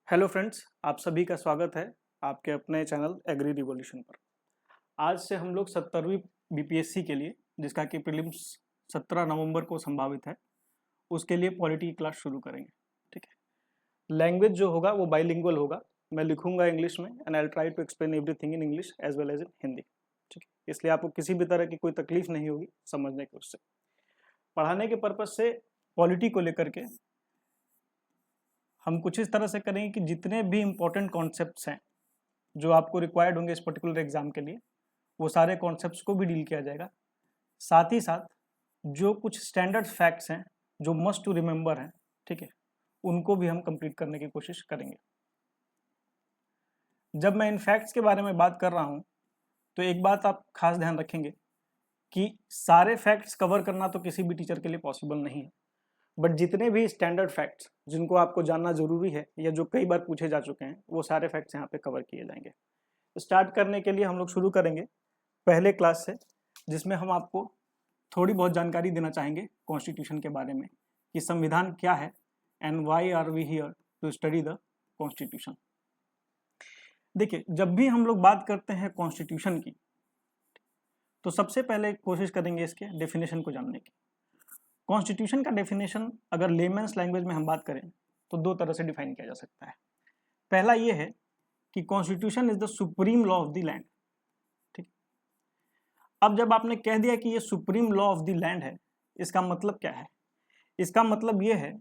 Hello friends, आप सभी का स्वागत है आपके अपने चैनल एग्री रिवॉल्यूशन पर। आज से हम लोग 70वीं बीपीएससी के लिए, जिसका कि प्रीलिम्स 17 नवंबर को संभावित है, उसके लिए पॉलिटी की क्लास शुरू करेंगे। ठीक है। लैंग्वेज जो होगा वो बाइलिंगुअल होगा। मैं लिखूंगा इंग्लिश में and I will try to explain everything in English as well as in Hindi. ठीक है, इसलिए आपको किसी भी तरह की कोई तकलीफ नहीं होगी समझने की। उससे पढ़ाने के पर्पज से पॉलिटी को लेकर के हम कुछ इस तरह से करेंगे कि जितने भी इंपॉर्टेंट कॉन्सेप्ट्स हैं जो आपको रिक्वायर्ड होंगे इस पर्टिकुलर एग्जाम के लिए, वो सारे कॉन्सेप्ट्स को भी डील किया जाएगा। साथ ही साथ जो कुछ स्टैंडर्ड फैक्ट्स हैं जो मस्ट टू रिमेंबर हैं, ठीक है, उनको भी हम कंप्लीट करने की कोशिश करेंगे। जब मैं इन फैक्ट्स के बारे में बात कर रहा हूं तो एक बात आप खास ध्यान रखेंगे कि सारे फैक्ट्स कवर करना तो किसी भी टीचर के लिए पॉसिबल नहीं है, बट जितने भी स्टैंडर्ड फैक्ट्स जिनको आपको जानना जरूरी है या जो कई बार पूछे जा चुके हैं, वो सारे फैक्ट्स यहाँ पे कवर किए जाएंगे। स्टार्ट करने के लिए हम लोग शुरू करेंगे पहले क्लास से, जिसमें हम आपको थोड़ी बहुत जानकारी देना चाहेंगे कॉन्स्टिट्यूशन के बारे में कि संविधान क्या है and why are we here to study the constitution. देखिए, जब भी हम लोग बात करते हैं कॉन्स्टिट्यूशन की तो सबसे पहले कोशिश करेंगे इसके डेफिनेशन को जानने की। कॉन्स्टिट्यूशन का डेफिनेशन अगर लेमन्स लैंग्वेज में हम बात करें तो दो तरह से डिफाइन किया जा सकता है। पहला ये है कि constitution is the supreme law of the land. ठीक। अब जब आपने कह दिया कि ये supreme law of the land है, इसका मतलब क्या है? इसका मतलब ये है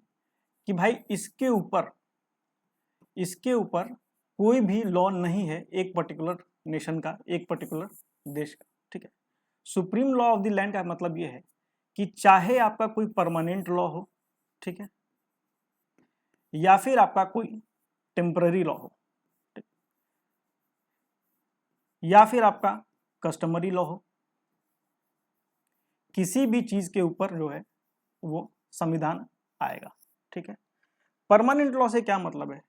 कि भाई इसके ऊपर कोई भी लॉ नहीं है एक पर्टिकुलर नेशन का, एक पर्टिकुलर देश का। ठीक है। Supreme law of the land का मतलब ये है कि चाहे आपका कोई परमानेंट लॉ हो, ठीक है, या फिर आपका कोई टेम्पररी लॉ हो, या फिर आपका कस्टमरी लॉ हो, किसी भी चीज के ऊपर जो है वो संविधान आएगा। ठीक है। परमानेंट लॉ से क्या मतलब है?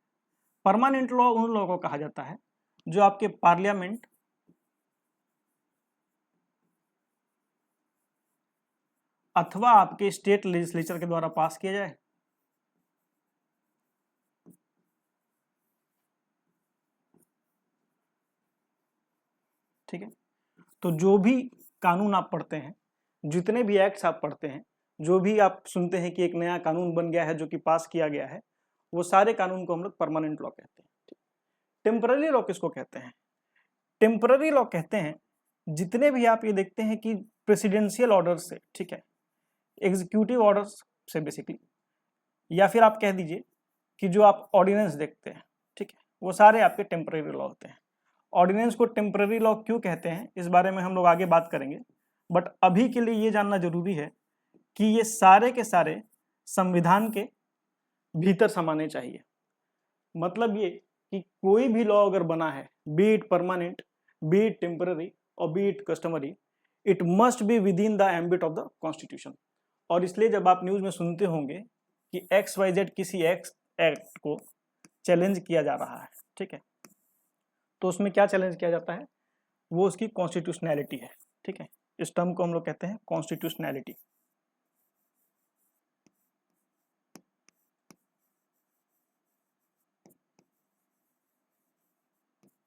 परमानेंट लॉ उन लॉ को कहा जाता है जो आपके पार्लियामेंट अथवा आपके स्टेट लेजिस्लेचर के द्वारा पास किया जाए। ठीक है। तो जो भी कानून आप पढ़ते हैं, जितने भी एक्ट्स आप पढ़ते हैं, जो भी आप सुनते हैं कि एक नया कानून बन गया है जो कि पास किया गया है, वो सारे कानून को हम लोग परमानेंट लॉ कहते हैं। टेम्पररी लॉ किसको कहते हैं? टेम्पररी लॉ कहते हैं जितने भी आप ये देखते हैं कि प्रेसिडेंशियल ऑर्डर से, ठीक है, एग्जीक्यूटिव ऑर्डर्स से बेसिकली, या फिर आप कह दीजिए कि जो आप ऑर्डिनेंस देखते हैं, ठीक है, वो सारे आपके टेम्पररी लॉ होते हैं। ऑर्डिनेंस को टेम्पररी लॉ क्यों कहते हैं इस बारे में हम लोग आगे बात करेंगे, बट अभी के लिए ये जानना जरूरी है कि ये सारे के सारे संविधान के भीतर समाने चाहिए। मतलब ये कि कोई भी लॉ अगर बना है, be it permanent, be it temporary और be it customary, it must be within the ambit of the constitution. और इसलिए जब आप न्यूज में सुनते होंगे कि XYZ किसी एक्ट को चैलेंज किया जा रहा है, ठीक है, तो उसमें क्या चैलेंज किया जाता है? वो उसकी कॉन्स्टिट्यूशनैलिटी है। ठीक है। इस टर्म को हम लोग कहते हैं कॉन्स्टिट्यूशनैलिटी।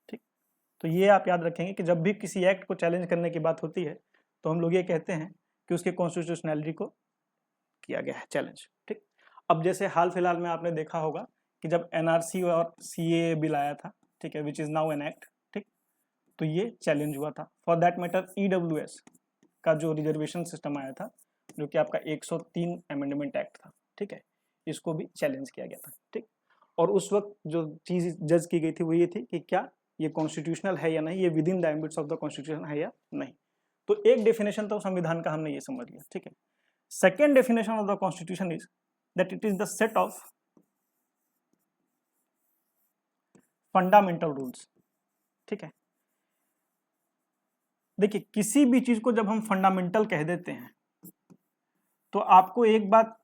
ठीक। तो ये आप याद रखेंगे कि जब भी किसी एक्ट को चैलेंज करने की बात होती है तो हम लोग ये कहते हैं कि उसके कॉन्स्टिट्यूशनैलिटी को किया गया है चैलेंज। ठीक। अब जैसे हाल फिलहाल में आपने देखा होगा कि जब NRC और CAA बिल आया था, ठीक है, which is now an act, ठीक, तो ये चैलेंज हुआ था। फॉर दैट मैटर EWS का जो रिजर्वेशन सिस्टम आया था, जो कि आपका 103 अमेंडमेंट एक्ट था, ठीक है, इसको भी चैलेंज किया गया था। ठीक। और उस वक्त जो चीज जज की गई थी वो ये थी कि क्या ये कॉन्स्टिट्यूशनल है या नहीं, ये within the ambits of the constitution है या नहीं। तो एक डेफिनेशन तो संविधान का हमने ये समझ लिया। ठीक है। Second definition of the constitution is that it is the set of fundamental rules. ठीक है। देखिए, किसी भी चीज को जब हम फंडामेंटल कह देते हैं तो आपको एक बात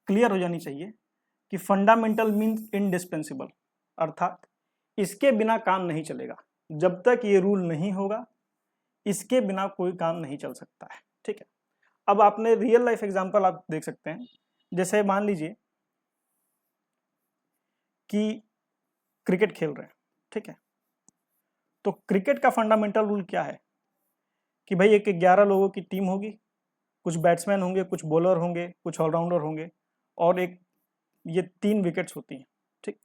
क्लियर हो जानी चाहिए कि फंडामेंटल मीन्स इंडिस्पेंसिबल, अर्थात इसके बिना काम नहीं चलेगा। जब तक ये रूल नहीं होगा, इसके बिना कोई काम नहीं चल सकता है। ठीक है। अब आपने रियल लाइफ एग्जांपल आप देख सकते हैं। जैसे मान लीजिए कि क्रिकेट खेल रहे हैं, ठीक है। तो क्रिकेट का फंडामेंटल रूल क्या है कि भाई एक 11 लोगों की टीम होगी, कुछ बैट्समैन होंगे, कुछ बॉलर होंगे, कुछ ऑलराउंडर होंगे, और एक ये 3 विकेट्स होती हैं, ठीक।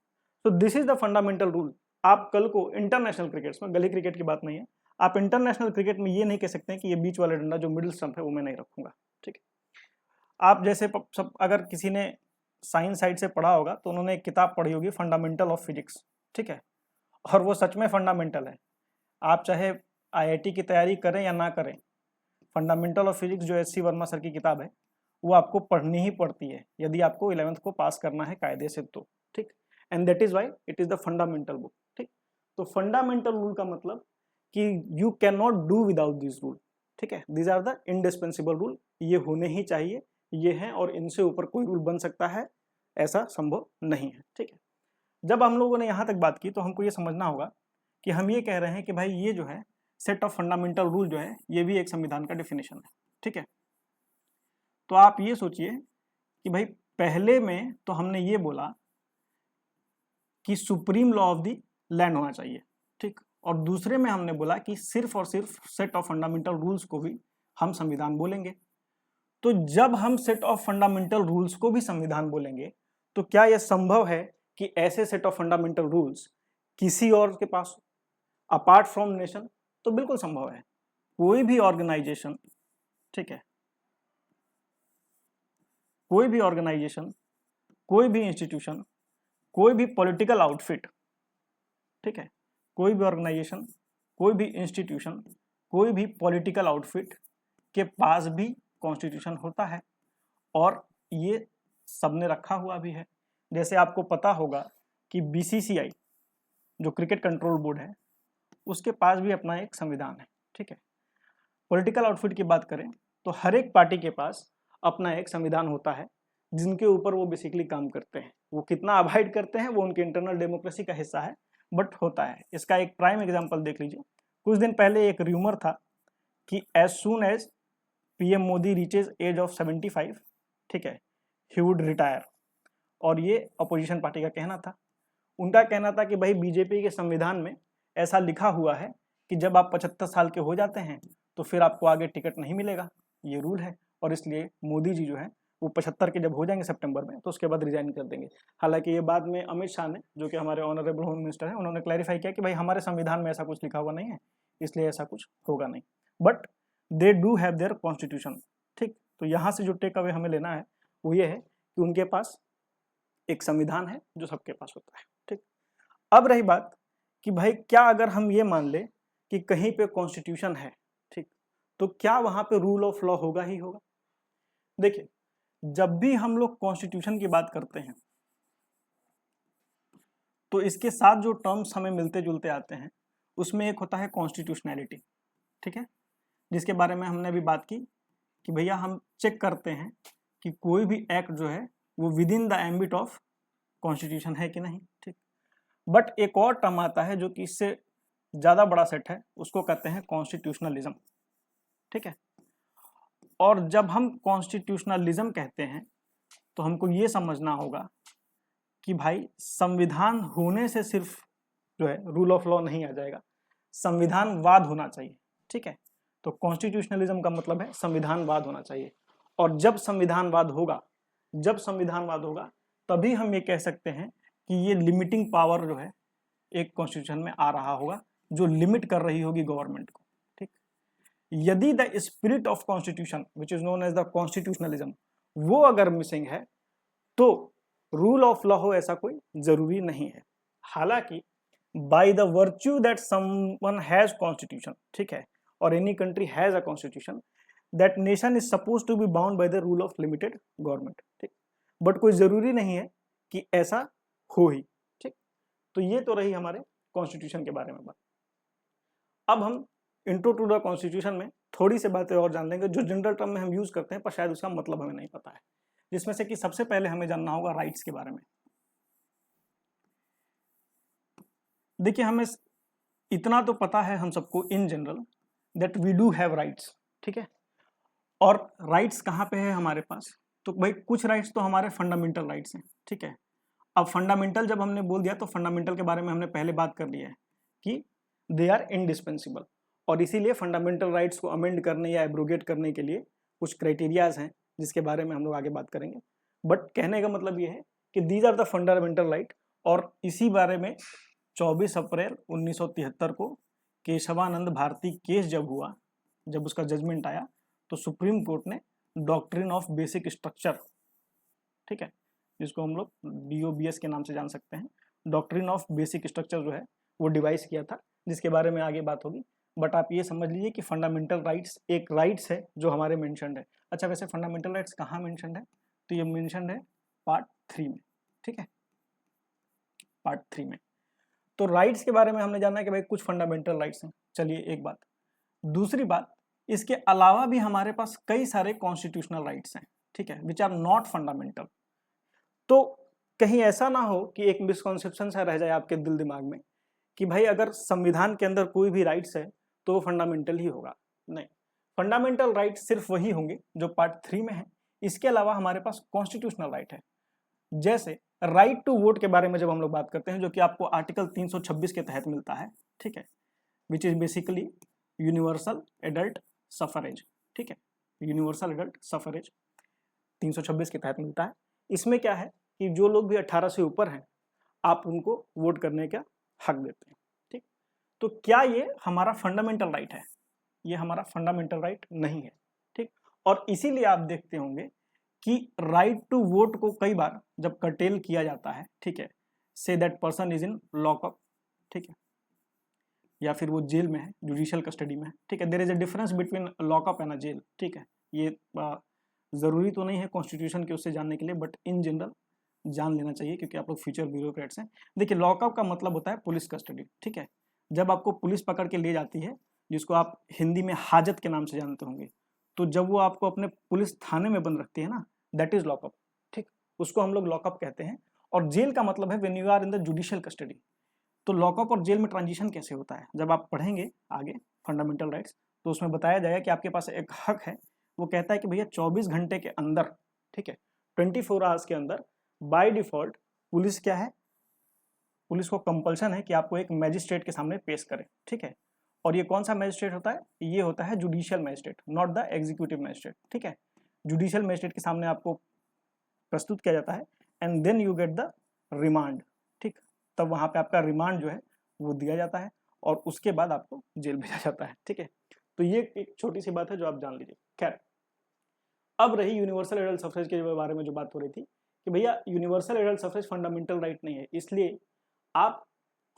तो this is the fundamental rule. आप कल को इंटरनेशनल क्रिकेट्स में, गली क्रिकेट की बात नहीं है, आप इंटरनेशनल क्रिकेट में ये नहीं कह सकते हैं कि ये बीच वाला डंडा जो मिडिल स्टंप है वो मैं नहीं रखूंगा, ठीक है। आप जैसे सब, अगर किसी ने साइंस साइड से पढ़ा होगा तो उन्होंने एक किताब पढ़ी होगी, फंडामेंटल ऑफ फिजिक्स, ठीक है, और वो सच में फंडामेंटल है। आप चाहे आईआईटी की तैयारी करें या ना करें, फंडामेंटल ऑफ फिजिक्स जो एस सी वर्मा सर की किताब है वो आपको पढ़नी ही पड़ती है यदि आपको 11th को पास करना है कायदे से, तो ठीक। And that is why it is the fundamental book, ठीक। तो फंडामेंटल रूल का मतलब कि you can not do without this rule, ठीक है। These are the indispensable rule, ये होने ही चाहिए, ये हैं, और इनसे ऊपर कोई रूल बन सकता है ऐसा संभव नहीं है, ठीक है। जब हम लोगों ने यहाँ तक बात की तो हमको ये समझना होगा कि हम ये कह रहे हैं कि भाई ये जो है सेट ऑफ फंडामेंटल रूल जो है ये भी एक संविधान का डेफिनेशन है, ठीक है। तो आप ये सोचिए कि भाई पहले में तो हमने ये बोला कि supreme law of the land होना चाहिए, ठीक, और दूसरे में हमने बोला कि सिर्फ और सिर्फ सेट ऑफ फंडामेंटल रूल्स को भी हम संविधान बोलेंगे। तो जब हम सेट ऑफ फंडामेंटल रूल्स को भी संविधान बोलेंगे तो क्या यह संभव है कि ऐसे सेट ऑफ फंडामेंटल रूल्स किसी और के पास अपार्ट फ्रॉम नेशन? तो बिल्कुल संभव है। कोई भी ऑर्गेनाइजेशन, ठीक है, कोई भी ऑर्गेनाइजेशन, कोई भी इंस्टीट्यूशन, कोई भी पॉलिटिकल आउटफिट, ठीक है, कोई भी ऑर्गेनाइजेशन, कोई भी इंस्टीट्यूशन, कोई भी पॉलिटिकल आउटफिट के पास भी कॉन्स्टिट्यूशन होता है, और ये सबने रखा हुआ भी है। जैसे आपको पता होगा कि बीसीसीआई जो क्रिकेट कंट्रोल बोर्ड है उसके पास भी अपना एक संविधान है, ठीक है। पॉलिटिकल आउटफिट की बात करें तो हर एक पार्टी के पास अपना एक संविधान होता है जिनके ऊपर वो बेसिकली काम करते हैं। वो कितना अवॉइड करते हैं वो उनके इंटरनल डेमोक्रेसी का हिस्सा है, बट होता है। इसका एक प्राइम एग्जांपल देख लीजिए। कुछ दिन पहले एक र्यूमर था कि as soon as PM Modi reaches age of 75, ठीक है, ही वुड रिटायर, और ये अपोजिशन पार्टी का कहना था। उनका कहना था कि भाई बीजेपी के संविधान में ऐसा लिखा हुआ है कि जब आप 75 साल के हो जाते हैं तो फिर आपको आगे टिकट नहीं मिलेगा, ये रूल है, और इसलिए मोदी जी जो है वो 75 के जब हो जाएंगे सितंबर में तो उसके बाद रिजाइन कर देंगे। हालांकि ये बाद में अमित शाह ने, जो कि हमारे ऑनरेबल होम मिनिस्टर हैं, उन्होंने क्लैरिफाई किया कि भाई हमारे संविधान में ऐसा कुछ लिखा हुआ नहीं है, इसलिए ऐसा कुछ होगा नहीं, but they do have their constitution, ठीक। तो यहाँ से जो टेक अवे हमें लेना है वो ये है कि उनके पास एक संविधान है जो सबके पास होता है, ठीक। अब रही बात कि भाई क्या अगर हम ये मान ले कि कहीं पे कॉन्स्टिट्यूशन है, ठीक, तो क्या वहां पे रूल ऑफ लॉ होगा ही होगा? देखिए, जब भी हम लोग कॉन्स्टिट्यूशन की बात करते हैं तो इसके साथ जो टर्म्स हमें मिलते जुलते आते हैं उसमें एक होता है कॉन्स्टिट्यूशनैलिटी, ठीक है, जिसके बारे में हमने अभी बात की कि भैया हम चेक करते हैं कि कोई भी एक्ट जो है वो with in the ambit of constitution है कि नहीं, ठीक। बट एक और टर्म आता है जो कि इससे ज्यादा बड़ा सेट है, उसको कहते हैं कॉन्स्टिट्यूशनलिज्म, ठीक है। और जब हम कॉन्स्टिट्यूशनलिज्म कहते हैं तो हमको ये समझना होगा कि भाई संविधान होने से सिर्फ जो है रूल ऑफ लॉ नहीं आ जाएगा, संविधानवाद होना चाहिए, ठीक है। तो कॉन्स्टिट्यूशनलिज्म का मतलब है संविधानवाद होना चाहिए, और जब संविधानवाद होगा, जब संविधानवाद होगा तभी हम ये कह सकते हैं कि ये लिमिटिंग पावर जो है एक कॉन्स्टिट्यूशन में आ रहा होगा जो लिमिट कर रही होगी गवर्नमेंट को, ठीक। यदि the spirit of constitution which is known as the constitutionalism वो अगर मिसिंग है तो रूल ऑफ लॉ हो ऐसा कोई जरूरी नहीं है। हालांकि by the virtue that someone has constitution, ठीक है, और any country has a constitution, that nation is suppose to be bound by the rule of limited government, ठीक। बट कोई जरूरी नहीं है कि ऐसा हो ही, ठीक। तो ये तो रही हमारे कॉन्स्टिट्यूशन के बारे में बात। अब हम इंट्रो टू द कॉन्स्टिट्यूशन में थोड़ी सी बातें और जान लेंगे जो जनरल टर्म में हम यूज करते हैं पर शायद उसका मतलब हमें नहीं पता है, जिसमें से कि सबसे पहले हमें जानना होगा राइट्स के बारे में। देखिए, हमें इतना तो पता है हम सबको in general that we do have rights, ठीक है। और राइट्स कहाँ पे है हमारे पास? तो भाई कुछ राइट्स तो हमारे फंडामेंटल राइट्स हैं, ठीक है, अब फंडामेंटल जब हमने बोल दिया तो फंडामेंटल के बारे में हमने पहले बात कर लिया है कि दे आर इंडिस्पेंसिबल, और इसीलिए फंडामेंटल राइट्स को अमेंड करने या एब्रोगेट करने के लिए कुछ क्राइटेरियाज हैं जिसके बारे में हम लोग आगे बात करेंगे। बट कहने का मतलब ये है कि these are the fundamental right, और इसी बारे में 24 अप्रैल 1973 को केशवानंद भारती केस जब हुआ, जब उसका जजमेंट आया, तो सुप्रीम कोर्ट ने डॉक्ट्रिन ऑफ बेसिक स्ट्रक्चर, ठीक है, जिसको हम लोग DOBS के नाम से जान सकते हैं, डॉक्ट्रिन ऑफ बेसिक स्ट्रक्चर जो है वो डिवाइस किया था, जिसके बारे में आगे बात होगी। बट आप ये समझ लीजिए कि फंडामेंटल राइट्स एक राइट्स है जो हमारे मेंशन्ड है। अच्छा, वैसे फंडामेंटल राइट्स कहाँ मेंशन्ड है? तो ये मेंशन्ड है पार्ट 3 में, ठीक है, पार्ट 3 में। तो राइट्स के बारे में हमने जाना है कि भाई कुछ फंडामेंटल राइट्स हैं। चलिए एक बात, दूसरी बात, इसके अलावा भी हमारे पास कई सारे कॉन्स्टिट्यूशनल राइट्स हैं, ठीक है, विच आर नॉट फंडामेंटल। तो कहीं ऐसा ना हो कि एक मिसकॉन्सेप्शन सा रह जाए आपके दिल दिमाग में कि भाई अगर संविधान के अंदर कोई भी राइट्स है तो वो फंडामेंटल ही होगा। नहीं, फंडामेंटल राइट सिर्फ वही होंगे जो पार्ट 3 में है। इसके अलावा हमारे पास कॉन्स्टिट्यूशनल राइट है, जैसे राइट टू वोट के बारे में जब हम लोग बात करते हैं, जो कि आपको आर्टिकल 326 के तहत मिलता है, ठीक है, which is basically universal adult suffrage, ठीक है, यूनिवर्सल एडल्ट सफरेज 326 के तहत मिलता है। इसमें क्या है कि जो लोग भी 18 से ऊपर हैं आप उनको वोट करने का हक देते हैं, ठीक। तो क्या ये हमारा फंडामेंटल राइट है? ये हमारा फंडामेंटल राइट नहीं है, ठीक। और इसीलिए आप देखते होंगे कि राइट टू वोट को कई बार जब कर्टेल किया जाता है, ठीक है, say that person is in lockup, ठीक है, या फिर वो जेल में है, जुडिशियल कस्टडी में है, ठीक है, there is a difference between lockup and a jail, ठीक है। ये जरूरी तो नहीं है कॉन्स्टिट्यूशन के उससे जानने के लिए, बट इन जनरल जान लेना चाहिए क्योंकि आप लोग फ्यूचर ब्यूरोक्रेट्स हैं। देखिए, लॉकअप का मतलब होता है पुलिस कस्टडी, ठीक है, जब आपको पुलिस पकड़ के ले जाती है, जिसको आप हिंदी में हाजत के नाम से जानते होंगे, तो जब वो आपको अपने पुलिस थाने में बंद रखती है ना, दैट इज लॉकअप, ठीक, उसको हम लोग लॉकअप कहते हैं। और जेल का मतलब है when you are in the judicial custody. तो लॉकअप और जेल में ट्रांजिशन कैसे होता है, जब आप पढ़ेंगे आगे फंडामेंटल राइट्स, तो उसमें बताया जाएगा कि आपके पास एक हक है, वो कहता है कि भैया 24 घंटे के अंदर, ठीक है, 24 आवर्स के अंदर बाय डिफॉल्ट पुलिस क्या है, पुलिस को कंपल्सन है कि आपको एक मैजिस्ट्रेट के सामने पेश करे, ठीक है। और ये कौन सा मैजिस्ट्रेट होता है? ये होता है judicial magistrate, not the executive magistrate, ठीक है। जुडिशियल मैजिस्ट्रेट के सामने आपको प्रस्तुत किया जाता है and then you get the remand, ठीक, तब वहां पे आपका रिमांड जो है वो दिया जाता है और उसके बाद आपको जेल भेजा जाता है, ठीक है। तो ये एक छोटी सी बात है जो आप जान लीजिए। खैर, अब रही यूनिवर्सल एडल्ट सफरेज के बारे में जो बात हो रही थी कि भैया universal adult suffrage fundamental right नहीं है, इसलिए आप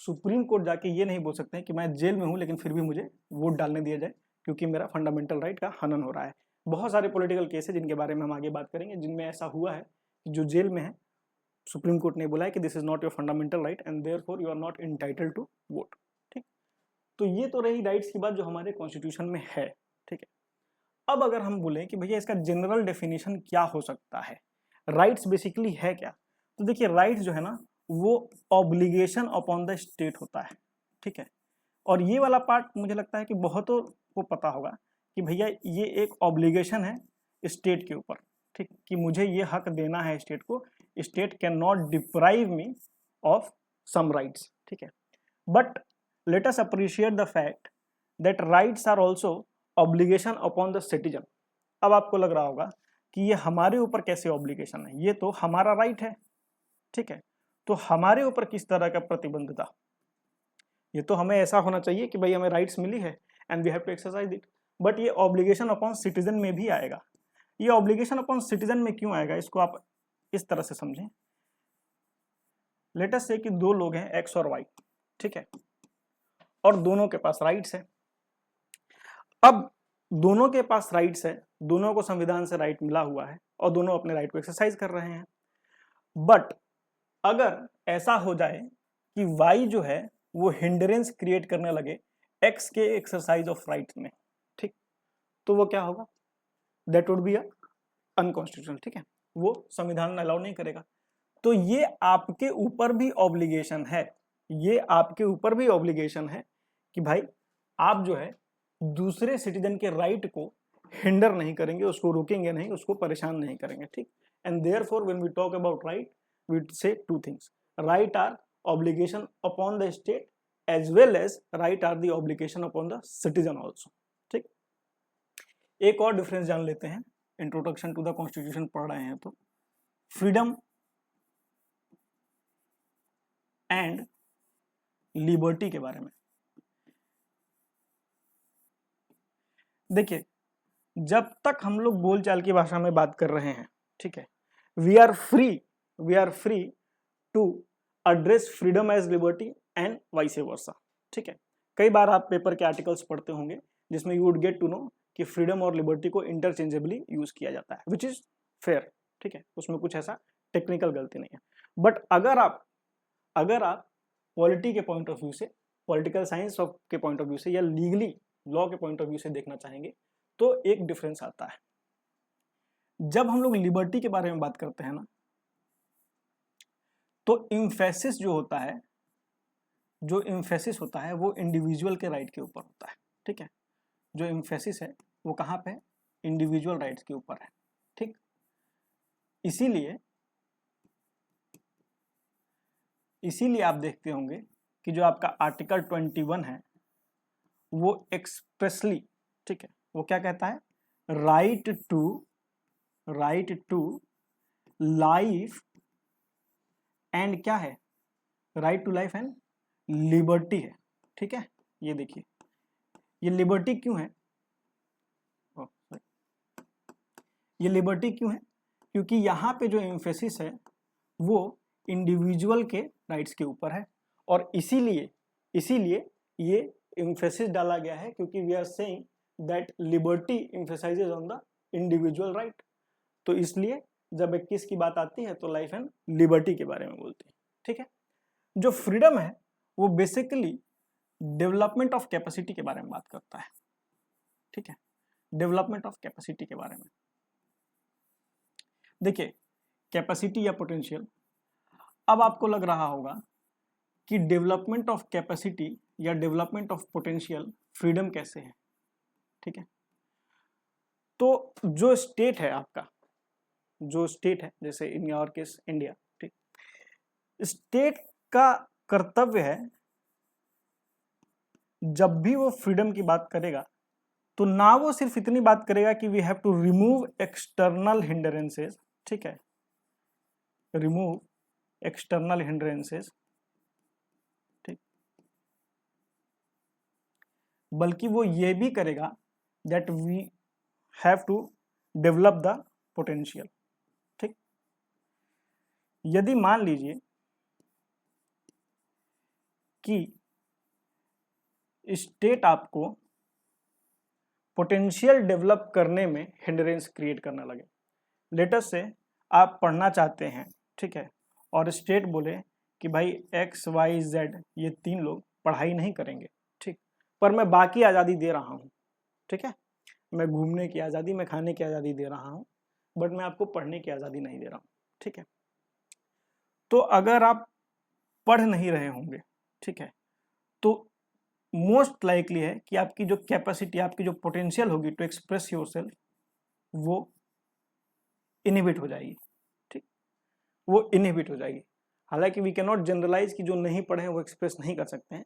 सुप्रीम कोर्ट जाके ये नहीं बोल सकते हैं कि मैं जेल में हूं लेकिन फिर भी मुझे वोट डालने दिया जाए क्योंकि मेरा फंडामेंटल राइट का हनन हो रहा है। बहुत सारे पॉलिटिकल केस है जिनके बारे में हम आगे बात करेंगे, जिनमें ऐसा हुआ है कि जो जेल में है, सुप्रीम कोर्ट ने बोला है कि this is not your fundamental right and therefore you are not entitled to vote, ठीक। तो ये तो रही राइट्स की बात जो हमारे कॉन्स्टिट्यूशन में है, ठीक है। अब अगर हम बोले कि भैया इसका जनरल डेफिनेशन क्या हो सकता है, राइट्स बेसिकली है क्या, तो देखिए राइट्स जो है ना वो ऑब्लिगेशन अपॉन द स्टेट होता है, ठीक है। और ये वाला पार्ट मुझे लगता है कि बहुतों को पता होगा कि भैया ये एक ऑब्लिगेशन है स्टेट के ऊपर, ठीक, कि मुझे ये हक देना है स्टेट को, state can not deprive me of some rights, ठीक है। But let us appreciate the fact that rights are also obligation upon the citizen. अब आपको लग रहा होगा कि ये हमारे ऊपर कैसे ऑब्लिगेशन है, ये तो हमारा राइट है, ठीक है, तो हमारे ऊपर किस तरह का प्रतिबंध था? ये तो हमें ऐसा होना चाहिए कि भाई हमें राइट्स मिली है and we have to exercise it, but ये ऑब्लिगेशन अपॉन सिटीजन में भी आएगा। ये ऑब्लिगेशन अपॉन सिटीजन में क्यों आएगा, इसको आप इस तरह से समझें। लेट अस से कि दो लोग हैं एक्स और वाई, ठीक है, और दोनों के पास राइट्स है। अब दोनों के पास राइट्स है, दोनों को संविधान से राइट मिला हुआ है और दोनों अपने राइट को एक्सरसाइज कर रहे हैं। बट अगर ऐसा हो जाए कि वाई जो है वो हिंड्रेंस क्रिएट करने लगे एक्स के एक्सरसाइज ऑफ राइट्स में, ठीक, तो वो क्या होगा? दैट वुड बी अनकॉन्स्टिट्यूशनल, ठीक है, वो संविधान अलाउ नहीं करेगा। तो ये आपके ऊपर भी ऑब्लिगेशन है, ये आपके ऊपर भी ऑब्लिगेशन है कि भाई आप जो है दूसरे सिटीजन के राइट को हिंडर नहीं करेंगे, उसको रोकेंगे नहीं, उसको परेशान नहीं करेंगे, ठीक। And therefore when we talk about right, we say two things. Right are obligation upon the state as well as right are the obligation upon the citizen also. ठीक, एक और डिफरेंस जान लेते हैं, इंट्रोडक्शन टू द कॉन्स्टिट्यूशन पढ़ रहे हैं तो, फ्रीडम एंड लिबर्टी के बारे में। देखिए, जब तक हम लोग बोलचाल की भाषा में बात कर रहे हैं, ठीक है, we are free to address freedom as liberty and vice versa. ठीक है, कई बार आप पेपर के आर्टिकल्स पढ़ते होंगे जिसमें you would get to know कि फ्रीडम और लिबर्टी को इंटरचेंजेबली यूज किया जाता है, विच इज फेयर। ठीक है, उसमें कुछ ऐसा टेक्निकल गलती नहीं है। बट अगर आप पॉलिटी के पॉइंट ऑफ व्यू से, पॉलिटिकल साइंस के पॉइंट ऑफ व्यू से या लीगली लॉ के पॉइंट ऑफ व्यू से देखना चाहेंगे तो एक डिफरेंस आता है। जब हम लोग लिबर्टी के बारे में बात करते हैं ना, तो इम्फेसिस जो होता है वो इंडिविजुअल के राइट के ऊपर होता है। ठीक है, जो इम्फेसिस है वो कहाँ पे है? इंडिविजुअल राइट्स के ऊपर है। ठीक, इसीलिए आप देखते होंगे कि जो आपका आर्टिकल 21 है वो एक्सप्रेसली, ठीक है, वो क्या कहता है? राइट टू लाइफ एंड क्या है? Right to life and liberty है। ठीक है, ये देखिए, ये लिबर्टी क्यों है? ये लिबर्टी क्यों है? क्योंकि यहाँ पे जो एम्फेसिस है वो इंडिविजुअल के राइट्स के ऊपर है, और इसीलिए ये एम्फेसिस डाला गया है, क्योंकि we are saying that liberty emphasises on the individual right. तो इसलिए जब 21 की बात आती है तो लाइफ एंड लिबर्टी के बारे में बोलती है। ठीक है, जो फ्रीडम है वो बेसिकली डेवलपमेंट ऑफ कैपेसिटी के बारे में बात करता है। ठीक है, डेवलपमेंट ऑफ कैपेसिटी के बारे में। देखिए, कैपेसिटी या पोटेंशियल, अब आपको लग रहा होगा कि डेवलपमेंट ऑफ कैपेसिटी या डेवलपमेंट ऑफ पोटेंशियल फ्रीडम कैसे है। ठीक है, तो जो स्टेट है आपका, जो स्टेट है, जैसे इन योर केस इंडिया, ठीक, स्टेट का कर्तव्य है जब भी वो फ्रीडम की बात करेगा तो ना वो सिर्फ इतनी बात करेगा कि we have to remove external hindrances, ठीक है, रिमूव एक्सटर्नल हिंड्रेंसेस, ठीक, बल्कि वो ये भी करेगा that we have to develop the potential. ठीक, यदि मान लीजिए कि स्टेट आपको पोटेंशियल डेवलप करने में हिंड्रेंस क्रिएट करना लगे, लेटर से आप पढ़ना चाहते हैं, ठीक है, और स्टेट बोले कि भाई एक्स वाई जेड ये 3 लोग पढ़ाई नहीं करेंगे, ठीक, पर मैं बाकी आज़ादी दे रहा हूँ, ठीक है, मैं घूमने की आज़ादी, मैं खाने की आज़ादी दे रहा हूँ, बट मैं आपको पढ़ने की आज़ादी नहीं दे रहा हूँ। ठीक है, तो अगर आप पढ़ नहीं रहे होंगे, ठीक है, तो मोस्ट लाइकली है कि आपकी जो कैपेसिटी, आपकी जो पोटेंशियल होगी टू एक्सप्रेस योरसेल्फ, वो इनहिबिट हो जाएगी। ठीक, वो इनहिबिट हो जाएगी। हालांकि वी कैन नॉट जनरलाइज कि जो नहीं पढ़े हैं वो एक्सप्रेस नहीं कर सकते हैं,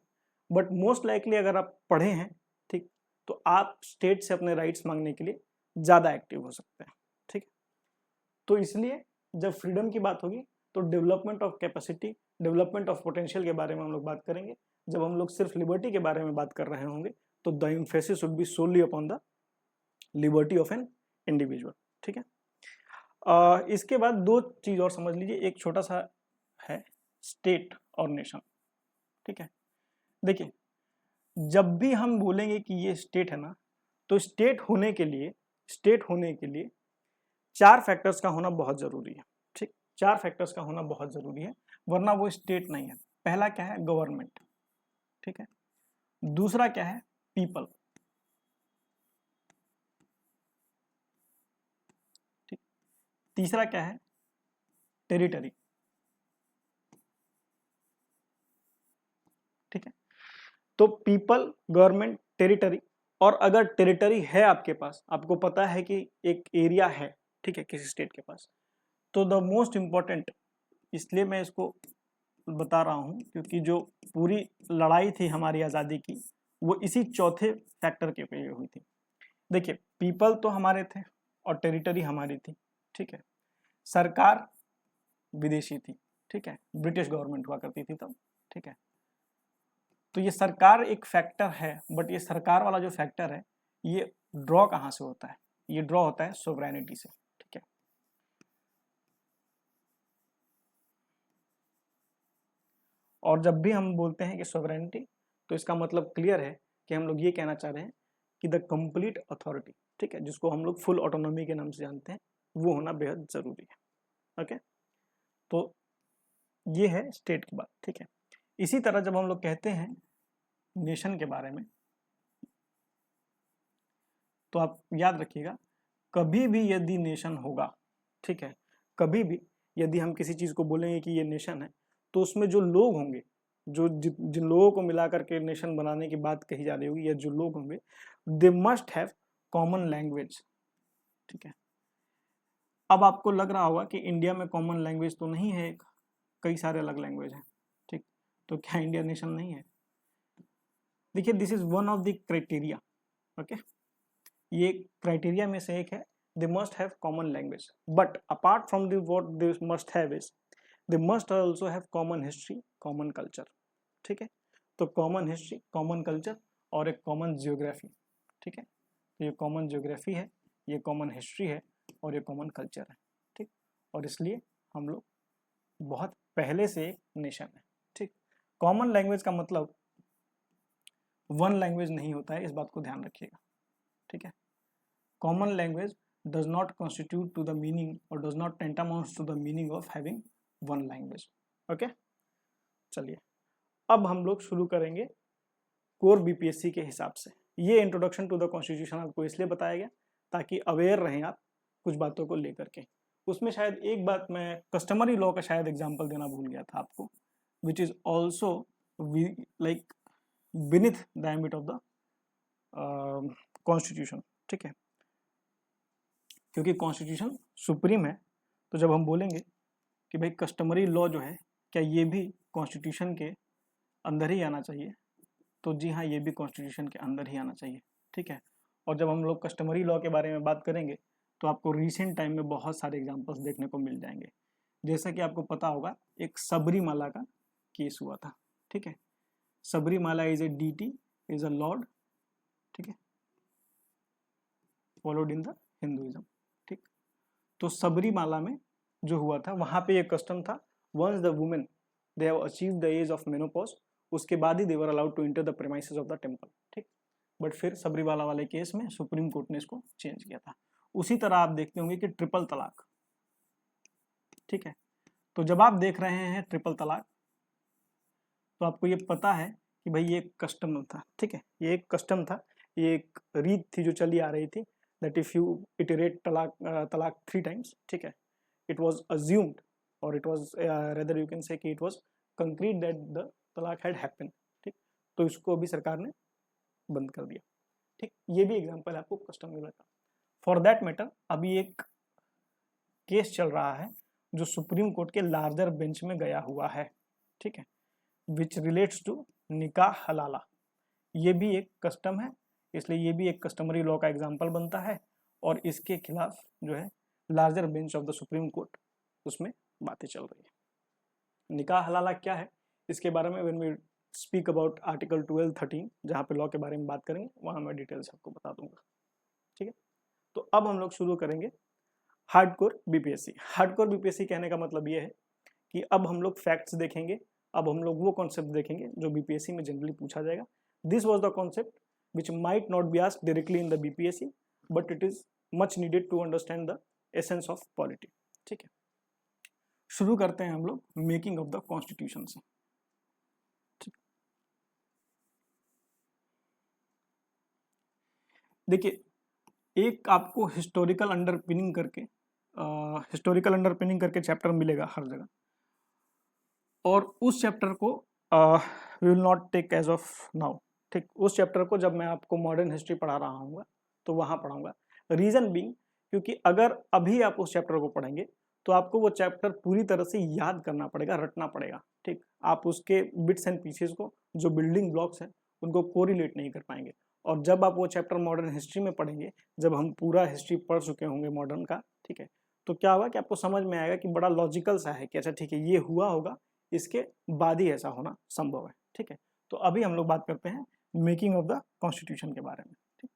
बट मोस्ट लाइकली अगर आप पढ़े हैं, ठीक, तो आप स्टेट से अपने राइट्स मांगने के लिए ज़्यादा एक्टिव हो सकते हैं। ठीक, तो इसलिए जब फ्रीडम की बात होगी तो development of capacity, development of potential के बारे में हम लोग बात करेंगे। जब हम लोग सिर्फ लिबर्टी के बारे में बात कर रहे होंगे तो the emphasis would be solely upon the liberty of an individual. ठीक है, इसके बाद 2 चीज और समझ लीजिए, एक छोटा सा है स्टेट और नेशन। ठीक है, देखिए, जब भी हम बोलेंगे कि ये स्टेट है ना, तो स्टेट होने के लिए 4 फैक्टर्स का होना बहुत जरूरी है। ठीक, 4 फैक्टर्स का होना बहुत जरूरी है, वरना वो स्टेट नहीं है। पहला क्या है? गवर्नमेंट। ठीक है, दूसरा क्या है? पीपल। ठीक, तीसरा क्या है? टेरिटरी। ठीक है, तो पीपल, गवर्नमेंट, टेरिटरी, और अगर टेरिटरी है आपके पास, आपको पता है कि एक एरिया है, ठीक है, किसी स्टेट के पास, तो द मोस्ट इंपॉर्टेंट इसलिए मैं इसको बता रहा हूँ क्योंकि जो पूरी लड़ाई थी हमारी आज़ादी की वो इसी चौथे फैक्टर के पे हुई थी। देखिए, पीपल तो हमारे थे और टेरिटरी हमारी थी, ठीक है। सरकार विदेशी थी, ठीक है, ब्रिटिश गवर्नमेंट हुआ करती थी तब, ठीक है। तो ये सरकार एक फैक्टर है, बट ये सरकार वाला जो फैक्टर है ये ड्रॉ कहाँ से होता है? ये ड्रॉ होता है सोवरेनिटी से, ठीक है। और जब भी हम बोलते हैं कि सोवरेनिटी, तो इसका मतलब क्लियर है कि हम लोग ये कहना चाह रहे हैं कि द कंप्लीट अथॉरिटी, ठीक है, जिसको हम लोग फुल ऑटोनॉमी के नाम से जानते हैं, वो होना बेहद जरूरी है। ओके, तो ये है स्टेट की बात, ठीक है। इसी तरह जब हम लोग कहते हैं नेशन के बारे में, तो आप याद रखिएगा, कभी भी यदि नेशन होगा, ठीक है, कभी भी यदि हम किसी चीज को बोलेंगे कि ये नेशन है, तो उसमें जो लोग होंगे, जो जिन लोगों को मिलाकर के नेशन बनाने की बात कही जा रही होगी, या जो लोग होंगे, they must have common language, ठीक है। अब आपको लग रहा होगा कि इंडिया में कॉमन लैंग्वेज तो नहीं है, कई सारे अलग लैंग्वेज हैं, ठीक, तो क्या इंडिया नेशन नहीं है? देखिए, this is one of the criteria, okay, ये क्राइटेरिया में से एक है, they must have common language, but apart from the what they must have is they must also have common history, common culture, ठीक है। तो कॉमन हिस्ट्री, कॉमन कल्चर और एक कॉमन जियोग्राफी, ठीक है। तो ये कॉमन जियोग्राफी है, ये कॉमन हिस्ट्री है और ये कॉमन कल्चर है, ठीक। और इसलिए हम लोग बहुत पहले से एक नेशन है, ठीक। कॉमन लैंग्वेज का मतलब वन लैंग्वेज नहीं होता है, इस बात को ध्यान रखिएगा, ठीक है। Common language does not constitute to the meaning or does not tantamount to the meaning of having one language, okay. चलिए, अब हम लोग शुरू करेंगे कोर बीपीएससी के हिसाब से। ये इंट्रोडक्शन टू द कॉन्स्टिट्यूशन आपको इसलिए बताया गया ताकि अवेयर रहें आप कुछ बातों को लेकर के। उसमें शायद एक बात मैं कस्टमरी लॉ का शायद एग्जांपल देना भूल गया था आपको, which is also like beneath the ambit of the constitution, ठीक है, क्योंकि कॉन्स्टिट्यूशन सुप्रीम है। तो जब हम बोलेंगे कि भाई कस्टमरी लॉ जो है, क्या ये भी कॉन्स्टिट्यूशन के अंदर ही आना चाहिए? तो जी हाँ, ये भी कॉन्स्टिट्यूशन के अंदर ही आना चाहिए, ठीक है। और जब हम लोग कस्टमरी लॉ के बारे में बात करेंगे तो आपको रिसेंट टाइम में बहुत सारे एग्जांपल्स देखने को मिल जाएंगे। जैसा कि आपको पता होगा, एक सबरीमाला का केस हुआ था, ठीक है। Sabarimala is a deity, is a lord, ठीक है, फॉलोड इन द हिंदुइज्म, ठीक। तो सबरीमाला में जो हुआ था, वहां पे एक कस्टम था, once the women they have achieved the age of menopause, उसके बाद ही they were allowed to enter the premises of the temple, ठीक। बट फिर सबरीमाला वाले केस में सुप्रीम कोर्ट ने इसको चेंज किया था। उसी तरह आप देखते होंगे कि ट्रिपल तलाक, ठीक है। तो जब आप देख रहे हैं ट्रिपल तलाक, तो आपको ये पता है कि भाई ये कस्टम था, ठीक है, ये एक कस्टम था, ये एक रीत थी जो चली आ रही थी, दैट इफ यू इटरेट तलाक 3 times, ठीक है, it was assumed or it was rather you can say कि it was concrete that the तलाक had happened, ठीक। तो इसको अभी सरकार ने बंद कर दिया, ठीक। ये भी एग्जांपल है आपको कस्टम का। फॉर दैट मैटर अभी एक केस चल रहा है जो सुप्रीम कोर्ट के लार्जर बेंच में गया हुआ है, ठीक है, विच रिलेट्स टू निकाह हलाला। ये भी एक कस्टम है, इसलिए ये भी एक कस्टमरी लॉ का एग्जाम्पल बनता है, और इसके खिलाफ जो है larger bench of the supreme court, उसमें बातें चल रही है। निकाह हलाला क्या है, इसके बारे में when we speak about article 12-13, जहाँ पे लॉ के बारे में बात करेंगे, वहाँ मैं डिटेल्स आपको बता दूंगा, ठीक है। तो अब हम लोग शुरू करेंगे हार्डकोर बीपीएससी। हार्डकोर बीपीएससी कहने का मतलब ये है कि अब हम लोग फैक्ट्स देखेंगे, अब हम लोग वो कॉन्सेप्ट देखेंगे जो बीपीएससी में जनरली पूछा जाएगा। This was the concept which might not be asked directly in the BPSC, but it is much needed to understand the essence of polity, ठीक है। शुरू करते हैं हम लोग मेकिंग ऑफ द कॉन्स्टिट्यूशन से, ठीक। देखिए, एक आपको हिस्टोरिकल अंडरपिनिंग करके चैप्टर मिलेगा हर जगह, और उस चैप्टर को we will not take as of now, ठीक। उस चैप्टर को जब मैं आपको मॉडर्न हिस्ट्री पढ़ा रहा हूँ तो वहाँ पढ़ाऊंगा। रीजन बीइंग, क्योंकि अगर अभी आप उस चैप्टर को पढ़ेंगे तो आपको वो चैप्टर पूरी तरह से याद करना पड़ेगा, रटना पड़ेगा, ठीक। आप उसके बिट्स एंड पीसेस को, जो बिल्डिंग ब्लॉक्स हैं, उनको कोरिलेट नहीं कर पाएंगे। और जब आप वो चैप्टर मॉडर्न हिस्ट्री में पढ़ेंगे, जब हम पूरा हिस्ट्री पढ़ चुके होंगे मॉडर्न का, ठीक है, तो क्या होगा कि आपको समझ में आएगा कि बड़ा लॉजिकल सा है कि अच्छा ठीक है, ये हुआ होगा, इसके बाद ही ऐसा होना संभव है, ठीक है। तो अभी हम लोग बात करते हैं मेकिंग ऑफ द कॉन्स्टिट्यूशन के बारे में, ठीक।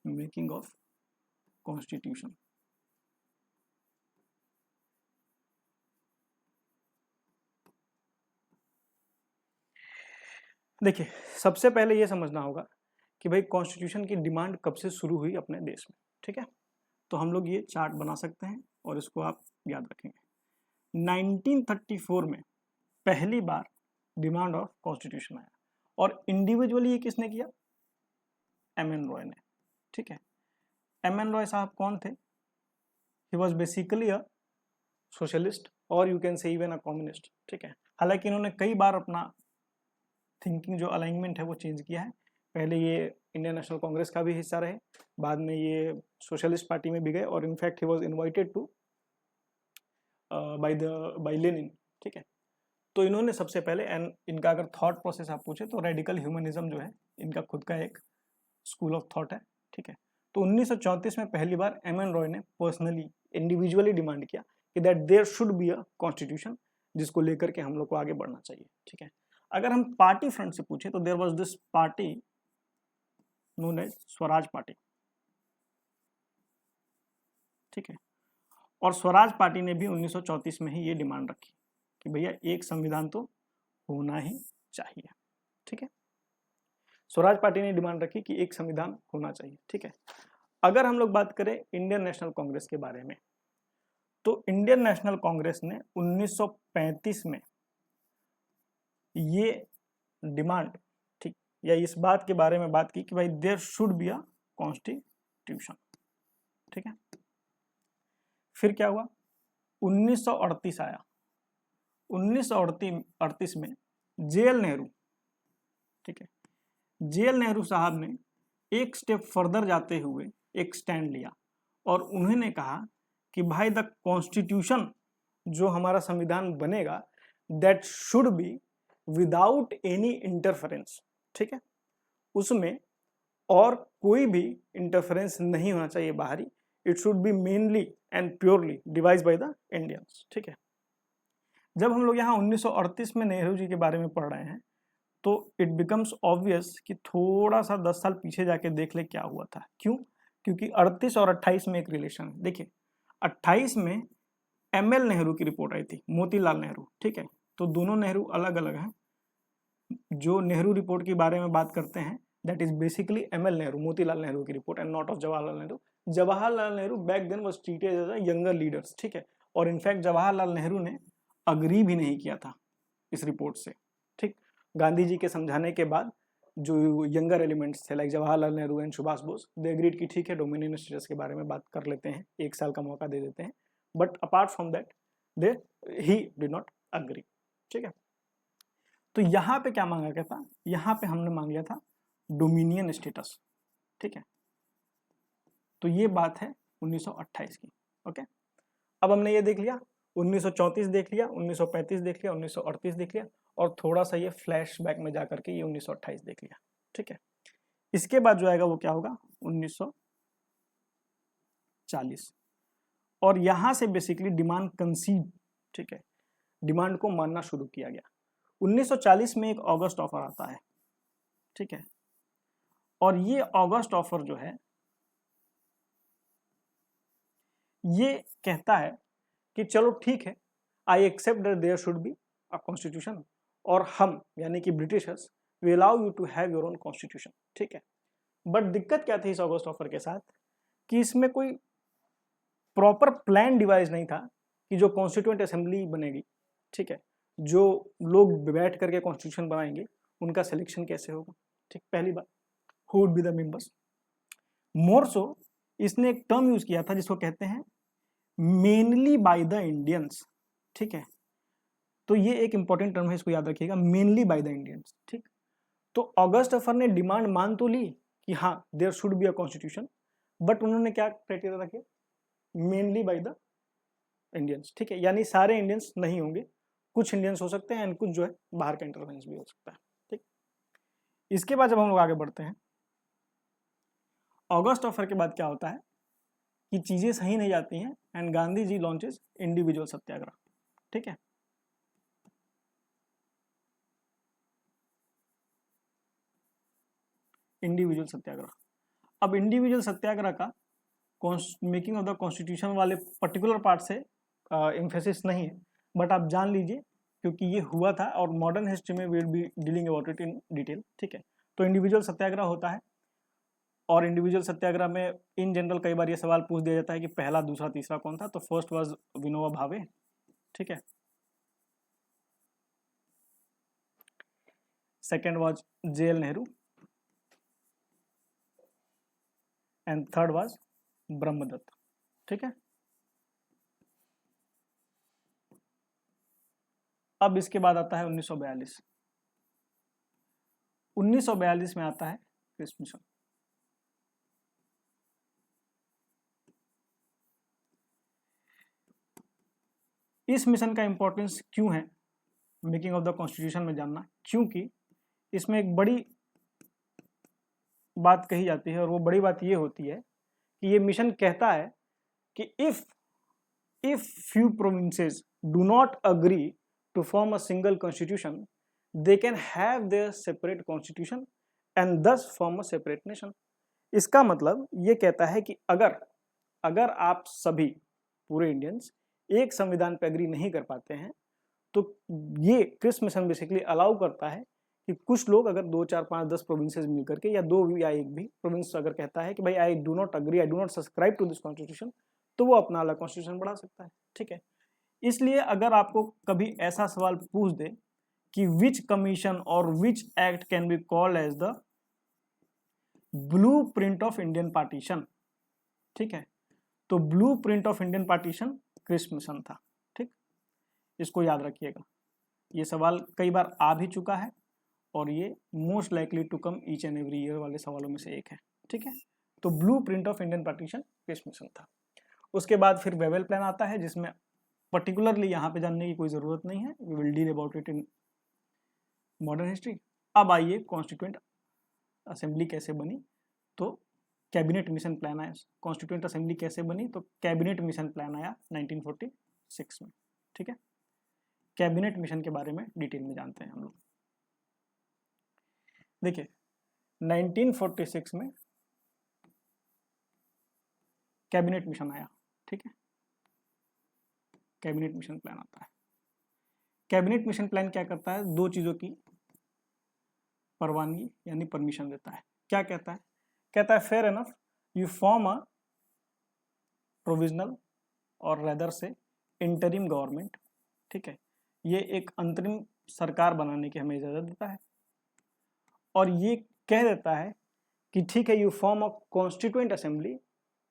Making of constitution. देखिए, सबसे पहले ये समझना होगा कि भाई कॉन्स्टिट्यूशन की डिमांड कब से शुरू हुई अपने देश में, ठीक है। तो हम लोग ये चार्ट बना सकते हैं और इसको आप याद रखेंगे। 1934 में पहली बार डिमांड ऑफ कॉन्स्टिट्यूशन आया और इंडिविजुअली ये किसने किया? एम.एन. रॉय ने, ठीक है। एम.एन. रॉय साहब कौन थे? He was basically a socialist और you can say even a communist, ठीक है। हालांकि इन्होंने कई बार अपना थिंकिंग जो अलाइनमेंट है वो चेंज किया है। पहले ये इंडियन नेशनल कांग्रेस का भी हिस्सा रहे, बाद में ये सोशलिस्ट पार्टी में भी गए और in fact he was invited to by Lenin, ठीक है। तो इन्होंने सबसे पहले, एंड इनका अगर थॉट प्रोसेस आप पूछे तो रेडिकल ह्यूमनिज्म जो है इनका खुद का एक स्कूल ऑफ थॉट है, ठीक है। तो 1934 में पहली बार एम.एन. रॉय ने पर्सनली, इंडिविजुअली डिमांड किया कि that there should be a constitution, जिसको लेकर के हम लोग को आगे बढ़ना चाहिए, ठीक है। अगर हम पार्टी फ्रंट से पूछे तो there was this party known as Swaraj party, ठीक है। और स्वराज पार्टी ने भी 1934 में ही ये डिमांड रखी कि भैया एक संविधान तो होना ही चाहिए, ठीक है। स्वराज पार्टी ने डिमांड रखी कि एक संविधान होना चाहिए, ठीक है। अगर हम लोग बात करें इंडियन नेशनल कांग्रेस के बारे में, तो इंडियन नेशनल कांग्रेस ने 1935 में ये डिमांड, ठीक, या इस बात के बारे में बात की कि भाई there should be a constitution, ठीक है। फिर क्या हुआ? 1938 आया। 1938 में जे.एल. नेहरू, ठीक है, जे.एल. नेहरू साहब ने एक स्टेप फर्दर जाते हुए एक स्टैंड लिया और उन्होंने कहा कि भाई द कॉन्स्टिट्यूशन जो हमारा संविधान बनेगा, that should be without any interference, ठीक है। उसमें और कोई भी इंटरफेरेंस नहीं होना चाहिए बाहरी। It should be mainly and purely device by the Indians, ठीक है। जब हम लोग यहाँ 1938 में नेहरू जी के बारे में पढ़ रहे हैं तो इट बिकम्स ऑब्वियस कि थोड़ा सा 10 साल पीछे जाके देख ले क्या हुआ था। क्यों? क्योंकि 38 और 28 में एक रिलेशन है। देखिए, 28 में एम.एल. नेहरू की रिपोर्ट आई थी, मोतीलाल नेहरू, ठीक है। तो दोनों नेहरू अलग अलग हैं। जो नेहरू रिपोर्ट के बारे में बात करते हैं that is basically ML. Nehru, Motilal Nehru की report, and not of Jawaharlal Nehru. Jawaharlal Nehru back then was treated as a younger leaders, ठीक है। और इनफैक्ट जवाहरलाल नेहरू ने अग्री भी नहीं किया था इस रिपोर्ट से, ठीक। गांधी जी के समझाने के बाद जो यंगर एलिमेंट्स थे like Jawaharlal Nehru and Subhash Bose, they agreed कि ठीक है डोमिनियन स्टेटस के बारे में बात कर लेते हैं, 1 साल का मौका दे देते हैं, but apart from that they he did not agree, ठीक है। तो यहाँ पे क्या मांगा गया था? यहाँ पे हमने मांग लिया था डोमिनियन स्टेटस, ठीक है। तो ये बात है 1928 की, ओके। अब हमने ये देख लिया, 1934 देख लिया, 1935 देख लिया, 1938 देख लिया, और थोड़ा सा ये फ्लैशबैक में जाकर के ये 1928 देख लिया, ठीक है। इसके बाद जो आएगा वो क्या होगा? 1940, और यहां से बेसिकली डिमांड कंसीव, ठीक है, डिमांड को मानना शुरू किया गया। 1940 में एक ऑगस्ट ऑफर आता है, ठीक है, और ये ऑगस्ट ऑफर जो है ये कहता है कि चलो ठीक है, I accept that there should be a constitution, और हम यानी कि Britishers we allow you to have your own constitution, ठीक है। बट दिक्कत क्या थी इस ऑगस्ट ऑफर के साथ कि इसमें कोई प्रॉपर प्लान डिवाइस नहीं था कि जो कॉन्स्टिट्यूएंट असेंबली बनेगी, ठीक है, जो लोग बैठ करके कॉन्स्टिट्यूशन बनाएंगे उनका सिलेक्शन कैसे होगा, ठीक। पहली बात, who would be the members. More so इसने एक टर्म यूज किया था जिसको कहते हैं मेनली बाय द इंडियंस, ठीक है। तो ये एक इंपॉर्टेंट टर्म है, इसको याद रखिएगा, मेनली बाय द इंडियंस, ठीक। तो ऑगस्ट ऑफर ने डिमांड मान तो ली कि हाँ there should be a constitution, but उन्होंने क्या क्राइटेरिया रखे, मेनली बाय द इंडियंस, ठीक है, यानी सारे इंडियंस नहीं होंगे, कुछ इंडियंस हो सकते हैं एंड कुछ जो है बाहर का इंटरवेंस भी हो सकता है, ठीक। इसके बाद जब हम लोग आगे बढ़ते हैं, अगस्त ऑफर के बाद क्या होता है कि चीजें सही नहीं जाती हैं and Gandhi ji launches individual Satyagraha, ठीक है। इंडिविजुअल सत्याग्रह, अब इंडिविजुअल सत्याग्रह का मेकिंग ऑफ द कॉन्स्टिट्यूशन वाले पर्टिकुलर पार्ट से एम्फेसिस नहीं है, बट आप जान लीजिए क्योंकि ये हुआ था और मॉडर्न हिस्ट्री में we will be dealing about it in detail, ठीक है। तो इंडिविजुअल सत्याग्रह होता है और इंडिविजुअल सत्याग्रह में इन जनरल कई बार ये सवाल पूछ दिया जाता है कि पहला, दूसरा, तीसरा कौन था, तो फर्स्ट वाज विनोबा भावे, ठीक है, second was JL Nehru and third was Brahmadatt, ठीक है। अब इसके बाद आता है 1942। 1942 में आता है क्रिप्स मिशन। इस मिशन का इंपॉर्टेंस क्यों है मेकिंग ऑफ द कॉन्स्टिट्यूशन में जानना, क्योंकि इसमें एक बड़ी बात कही जाती है और वो बड़ी बात ये होती है कि ये मिशन कहता है कि if few provinces do not agree to form a single constitution, they can have their separate constitution and thus form a separate nation। इसका मतलब ये कहता है कि अगर आप सभी पूरे इंडियंस एक संविधान पर एग्री नहीं कर पाते हैं तो ये क्रिप्स मिशन बेसिकली अलाउ करता है कि कुछ लोग अगर 2, 4, 5, 10 प्रोविंसेस मिल करके या 2 या 1 भी प्रोविंस अगर कहता है कि भाई I do not agree, I do not subscribe to this constitution, तो वो अपना अलग कॉन्स्टिट्यूशन बढ़ा सकता है, ठीक है। इसलिए अगर आपको कभी ऐसा सवाल पूछ दे कि विच कमीशन और which act can be called as the blue print of Indian partition, ठीक है, तो blue print of Indian partition Cripps mission था, ठीक। इसको याद रखिएगा, ये सवाल कई बार आ भी चुका है और ये most likely to come each and every year वाले सवालों में से एक है, ठीक है। तो blue print of Indian partition Cripps mission था। उसके बाद फिर वेवेल प्लान आता है जिसमें पर्टिकुलरली यहाँ पे जानने की कोई ज़रूरत नहीं है, we will deal about it in modern history. अब आइए कॉन्स्टिट्यूएंट असेंबली कैसे बनी, तो कैबिनेट मिशन प्लान आया। कॉन्स्टिट्यूएंट असेंबली कैसे बनी, तो कैबिनेट मिशन प्लान आया 1946 में, ठीक है। कैबिनेट मिशन के बारे में डिटेल में जानते हैं हम लोग। देखिए 1946 में कैबिनेट मिशन आया, ठीक है, कैबिनेट मिशन प्लान आता है। कैबिनेट मिशन प्लान क्या करता है, दो चीज़ों की परवानगी यानी परमिशन देता है। क्या कहता है, कहता है fair enough you form a provisional और रेदर से इंटरिम गवर्नमेंट, ठीक है, ये एक अंतरिम सरकार बनाने की हमें इजाज़त देता है और ये कह देता है कि ठीक है you form a constituent assembly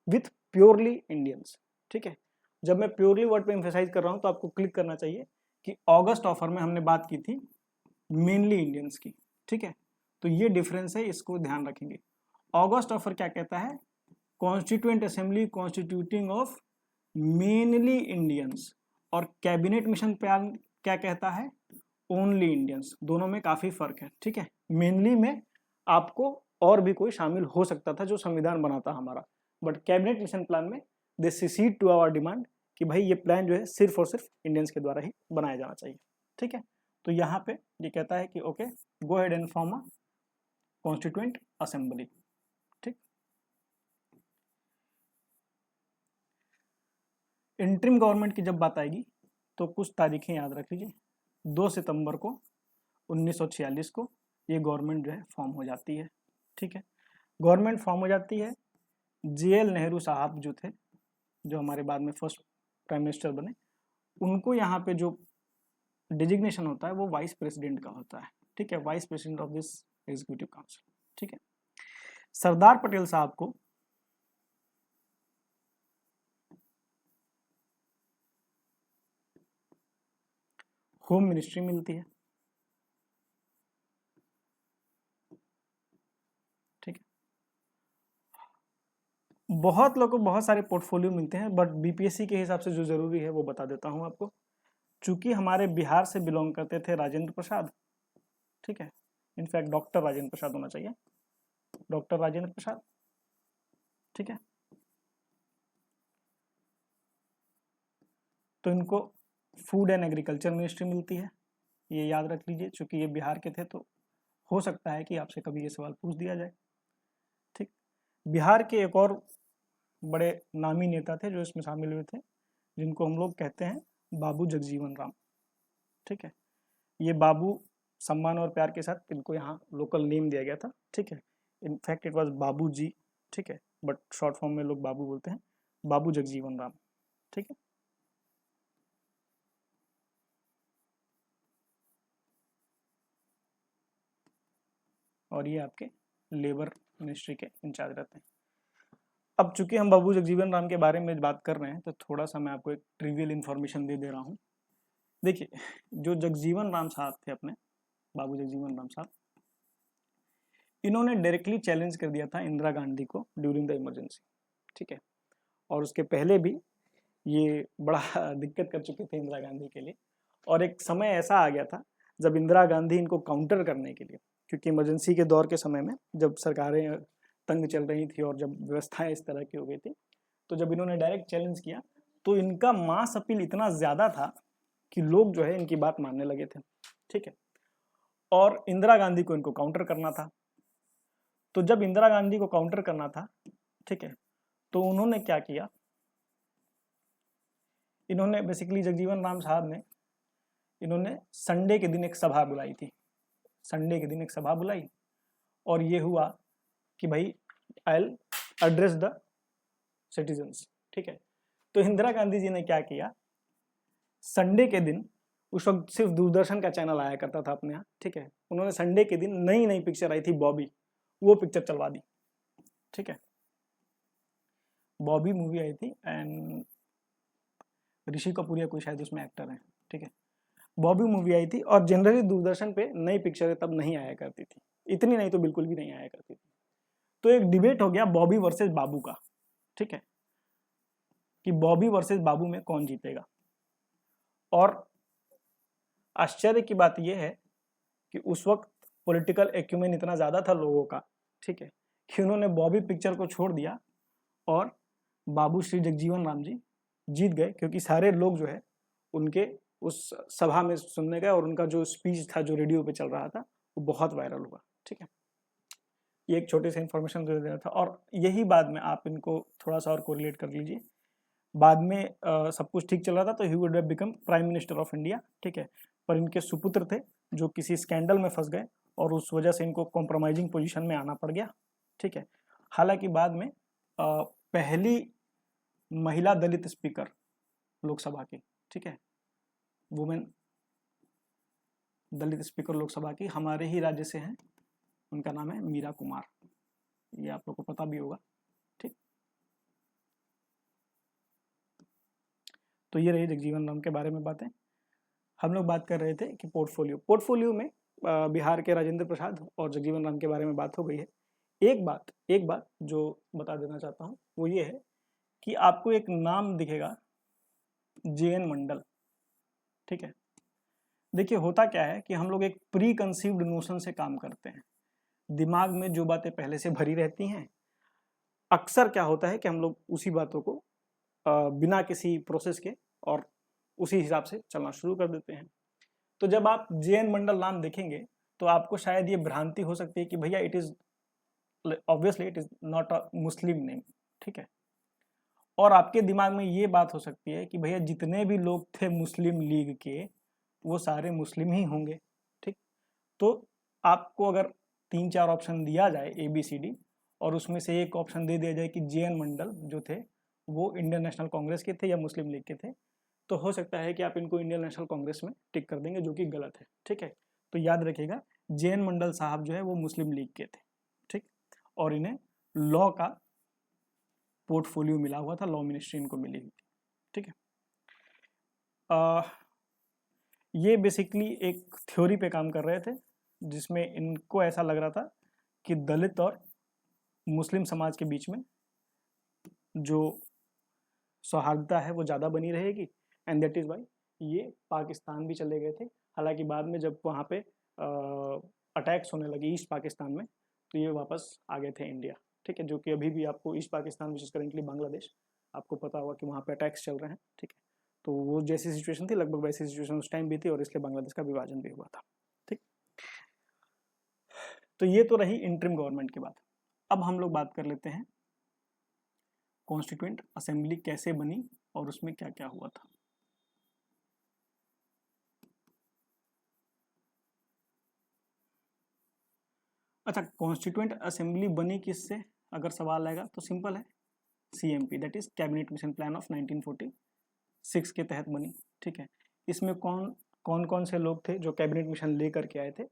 with purely Indians, ठीक है। जब मैं प्योरली वर्ड पे एम्फेसाइज कर रहा हूं तो आपको क्लिक करना चाहिए कि अगस्त ऑफर में हमने बात की थी मेनली इंडियंस की, ठीक है, तो ये डिफरेंस है, इसको ध्यान रखेंगे। अगस्त ऑफर क्या कहता है, constituent assembly constituting of mainly Indians, और कैबिनेट मिशन प्लान क्या कहता है, ओनली इंडियंस। दोनों में काफी फर्क है, ठीक है। मेनली में आपको और भी कोई शामिल हो सकता था जो संविधान बनाता हमारा, बट कैबिनेट मिशन प्लान में दे सीसीड टू आवर डिमांड कि भाई ये प्लान जो है सिर्फ और सिर्फ इंडियंस के द्वारा ही बनाया जाना चाहिए, ठीक है। तो यहाँ पे ये कहता है कि okay go head and form a constituent assembly, ठीक। इंटरिम गवर्नमेंट की जब बात आएगी तो कुछ तारीखें याद रख लीजिए। 2 सितंबर को 1946 को ये गवर्नमेंट जो है फॉर्म हो जाती है, ठीक है। गवर्नमेंट फॉर्म हो जाती है, JL नेहरू साहब जो थे, जो हमारे बाद में फर्स्ट प्राइम मिनिस्टर बने, उनको यहाँ पे जो डिजिग्नेशन होता है वो वाइस प्रेसिडेंट का होता है, ठीक है, vice president of this executive council, ठीक है। सरदार पटेल साहब को होम मिनिस्ट्री मिलती है, ठीक है। बहुत लोगों को बहुत सारे पोर्टफोलियो मिलते हैं, बट बीपीएससी के हिसाब से जो जरूरी है वो बता देता हूँ आपको। चूंकि हमारे बिहार से बिलोंग करते थे राजेंद्र प्रसाद, ठीक है, इनफैक्ट डॉक्टर राजेंद्र प्रसाद होना चाहिए, डॉक्टर राजेंद्र प्रसाद, ठीक है। तो इनको फूड एंड एग्रीकल्चर मिनिस्ट्री मिलती है, ये याद रख लीजिए, चूंकि ये बिहार के थे तो हो सकता है कि आपसे कभी ये सवाल पूछ दिया जाए, ठीक। बिहार के एक और बड़े नामी नेता थे जो इसमें शामिल हुए थे, जिनको हम लोग कहते हैं बाबू जगजीवन राम, ठीक है। ये बाबू सम्मान और प्यार के साथ इनको यहाँ लोकल नेम दिया गया था, ठीक है। इनफैक्ट इट वाज बाबू जी, ठीक है, बट शॉर्ट फॉर्म में लोग बाबू बोलते हैं, बाबू जगजीवन राम, ठीक है। और ये आपके लेबर मिनिस्ट्री के इंचार्ज रहते हैं। अब चूंकि हम बाबू जगजीवन राम के बारे में बात कर रहे हैं तो थोड़ा सा मैं आपको एक ट्रिवियल इन्फॉर्मेशन दे रहा हूँ। देखिए, जो जगजीवन राम साहब थे अपने, बाबू जगजीवन राम साहब, इन्होंने डायरेक्टली चैलेंज कर दिया था इंदिरा गांधी को ड्यूरिंग द इमरजेंसी, ठीक है। और उसके पहले भी ये बड़ा दिक्कत कर चुके थे इंदिरा गांधी के लिए, और एक समय ऐसा आ गया था जब इंदिरा गांधी इनको काउंटर करने के लिए, क्योंकि इमरजेंसी के दौर के समय में जब सरकारें तंग चल रही थी और जब व्यवस्थाएं इस तरह की हो गई थी, तो जब इन्होंने डायरेक्ट चैलेंज किया तो इनका मास अपील इतना ज़्यादा था कि लोग जो है इनकी बात मानने लगे थे, ठीक है। और इंदिरा गांधी को इनको काउंटर करना था। तो जब इंदिरा गांधी को काउंटर करना था, ठीक है, तो उन्होंने क्या किया, इन्होंने बेसिकली जगजीवन राम साहब ने इन्होंने संडे के दिन एक सभा बुलाई थी, संडे के दिन एक सभा बुलाई, और ये हुआ कि भाई I will address the citizens, ठीक है। तो इंदिरा गांधी जी ने क्या किया, संडे के दिन, उस वक्त सिर्फ दूरदर्शन का चैनल आया करता था अपने यहाँ, ठीक है, उन्होंने संडे के दिन नई नई पिक्चर आई थी बॉबी, वो पिक्चर चलवा दी, ठीक है। बॉबी मूवी आई थी एंड ऋषि कपूर या कोई शायद उसमें एक्टर है, ठीक है। बॉबी मूवी आई थी, और जनरली दूरदर्शन पे नई पिक्चरें तब नहीं आया करती थी, इतनी नहीं तो बिल्कुल भी नहीं आया करती थी। तो एक डिबेट हो गया बॉबी वर्सेस बाबू का, ठीक है, कि बॉबी वर्सेस बाबू में कौन जीतेगा। और आश्चर्य की बात यह है कि उस वक्त पॉलिटिकल एक्यूमेन इतना ज़्यादा था लोगों का, ठीक है, कि उन्होंने बॉबी पिक्चर को छोड़ दिया और बाबू श्री जगजीवन राम जी जीत गए, क्योंकि सारे लोग जो है उनके उस सभा में सुनने गए, और उनका जो स्पीच था जो रेडियो पे चल रहा था वो बहुत वायरल हुआ, ठीक है। ये एक छोटे से इन्फॉर्मेशन दे देना था, और यही बाद में आप इनको थोड़ा सा और कोरिलेट कर लीजिए, बाद में सब कुछ ठीक चल रहा था तो he would have become prime minister of India, ठीक है। पर इनके सुपुत्र थे जो किसी स्कैंडल में फंस गए, और उस वजह से इनको कॉम्प्रोमाइजिंग पोजीशन में आना पड़ गया, ठीक है। हालांकि बाद में पहली महिला दलित स्पीकर लोकसभा की, ठीक है, वुमेन दलित स्पीकर लोकसभा की हमारे ही राज्य से हैं, उनका नाम है मीरा कुमार, ये आप लोग को पता भी होगा, ठीक। तो ये रही जगजीवन राम के बारे में बातें। हम लोग बात कर रहे थे कि पोर्टफोलियो में बिहार के राजेंद्र प्रसाद और जगजीवन राम के बारे में बात हो गई है। एक बात जो बता देना चाहता हूँ वो ये है कि आपको एक नाम दिखेगा, JN मंडल, ठीक है। देखिए, होता क्या है कि हम लोग एक प्री कंसीव्ड नोशन से काम करते हैं, दिमाग में जो बातें पहले से भरी रहती हैं, अक्सर क्या होता है कि हम लोग उसी बातों को बिना किसी प्रोसेस के और उसी हिसाब से चलना शुरू कर देते हैं। तो जब आप JN मंडल नाम देखेंगे तो आपको शायद ये भ्रांति हो सकती है कि भैया it is obviously it is not a Muslim name, ठीक है। और आपके दिमाग में ये बात हो सकती है कि भैया जितने भी लोग थे मुस्लिम लीग के वो सारे मुस्लिम ही होंगे, ठीक। तो आपको अगर 3-4 ऑप्शन दिया जाए ABCD, और उसमें से एक ऑप्शन दे दिया जाए कि JN मंडल जो थे वो इंडियन नेशनल कांग्रेस के थे या मुस्लिम लीग के थे, तो हो सकता है कि आप इनको इंडियन नेशनल कांग्रेस में टिक कर देंगे, जो कि गलत है, ठीक है। तो याद रखिएगा, JN मंडल साहब जो है वो मुस्लिम लीग के थे, ठीक, और इन्हें लॉ का पोर्टफोलियो मिला हुआ था, लॉ मिनिस्ट्री इनको मिली हुई थी, ठीक है। ये बेसिकली एक थ्योरी पे काम कर रहे थे जिसमें इनको ऐसा लग रहा था कि दलित और मुस्लिम समाज के बीच में जो सौहार्दता है वो ज़्यादा बनी रहेगी, एंड दैट इज़ वाई ये पाकिस्तान भी चले गए थे। हालांकि बाद में जब वहाँ पे अटैक्स होने लगे ईस्ट पाकिस्तान में, तो ये वापस आ गए थे इंडिया, ठीक है। जो कि अभी भी आपको east Pakistan which is currently Bangladesh, आपको पता होगा कि वहाँ पे अटैक्स चल रहे हैं, ठीक है। तो वो जैसी सिचुएशन थी लगभग वैसी सिचुएशन उस टाइम भी थी, और इसलिए बांग्लादेश का विभाजन भी हुआ था, ठीक। तो ये तो रही इंटरिम गवर्नमेंट की बात। अब हम लोग बात कर लेते हैं कॉन्स्टिट्यूएंट असेंबली कैसे बनी और उसमें क्या क्या हुआ था। अच्छा, कॉन्स्टिट्यूएंट असेंबली बनी किससे अगर सवाल आएगा तो सिंपल है, CMP that is cabinet mission plan of 1946 के तहत बनी, ठीक है। इसमें कौन कौन कौन से लोग थे जो कैबिनेट मिशन लेकर के आए थे,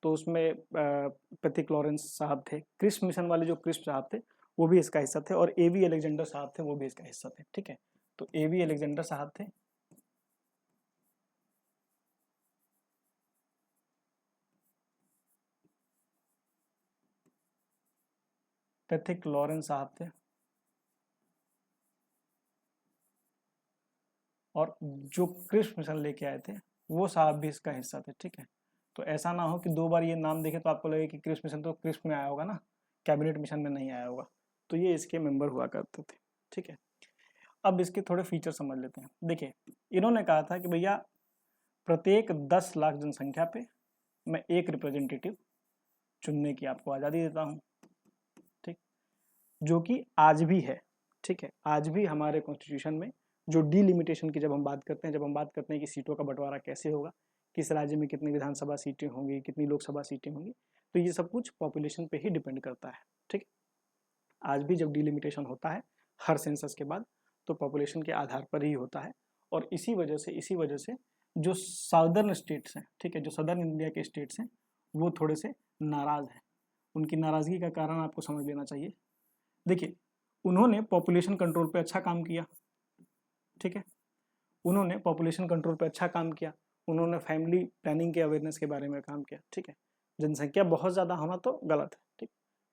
तो उसमें प्रतीक लॉरेंस साहब थे, क्रिस्प मिशन वाले जो क्रिस्प साहब थे वो भी इसका हिस्सा थे, और AV अलेक्जेंडर साहब थे वो भी इसका हिस्सा थे, ठीक है। तो AV अलेक्जेंडर साहब थे, प्रतीक लॉरेंस साहब थे, और जो क्रिस्प मिशन लेके आए थे वो साहब भी इसका हिस्सा थे, ठीक है। तो ऐसा ना हो कि दो बार ये नाम देखे तो आपको लगे कि क्रिस्प मिशन तो क्रिस्प में आया होगा ना, कैबिनेट मिशन में नहीं आया होगा। तो ये इसके मेंबर हुआ करते थे, ठीक है। अब इसके थोड़े फीचर समझ लेते हैं। देखिए, इन्होंने कहा था कि भैया प्रत्येक 10 लाख जनसंख्या पे मैं एक रिप्रेजेंटेटिव चुनने की आपको आज़ादी देता हूँ, ठीक, जो कि आज भी है, ठीक है। आज भी हमारे कॉन्स्टिट्यूशन में जो डिलिमिटेशन की जब हम बात करते हैं, जब हम बात करते हैं कि सीटों का बंटवारा कैसे होगा, किस राज्य में कितनी विधानसभा सीटें होंगी, कितनी लोकसभा सीटें होंगी, तो ये सब कुछ पॉपुलेशन पे ही डिपेंड करता है, ठीक। आज भी जब डिलिमिटेशन होता है हर सेंसस के बाद, तो पॉपुलेशन के आधार पर ही होता है। और इसी वजह से जो साउदर्न स्टेट्स हैं, ठीक है, जो सदर्न इंडिया के स्टेट्स हैं वो थोड़े से नाराज़ हैं। उनकी नाराज़गी का कारण आपको समझ लेना चाहिए। देखिए, उन्होंने पॉपुलेशन कंट्रोल पे अच्छा काम किया, ठीक है, उन्होंने पॉपुलेशन कंट्रोल पे अच्छा काम किया, उन्होंने फैमिली प्लानिंग के अवेयरनेस के बारे में काम किया, ठीक है। जनसंख्या बहुत ज़्यादा होना तो गलत है, ठीक।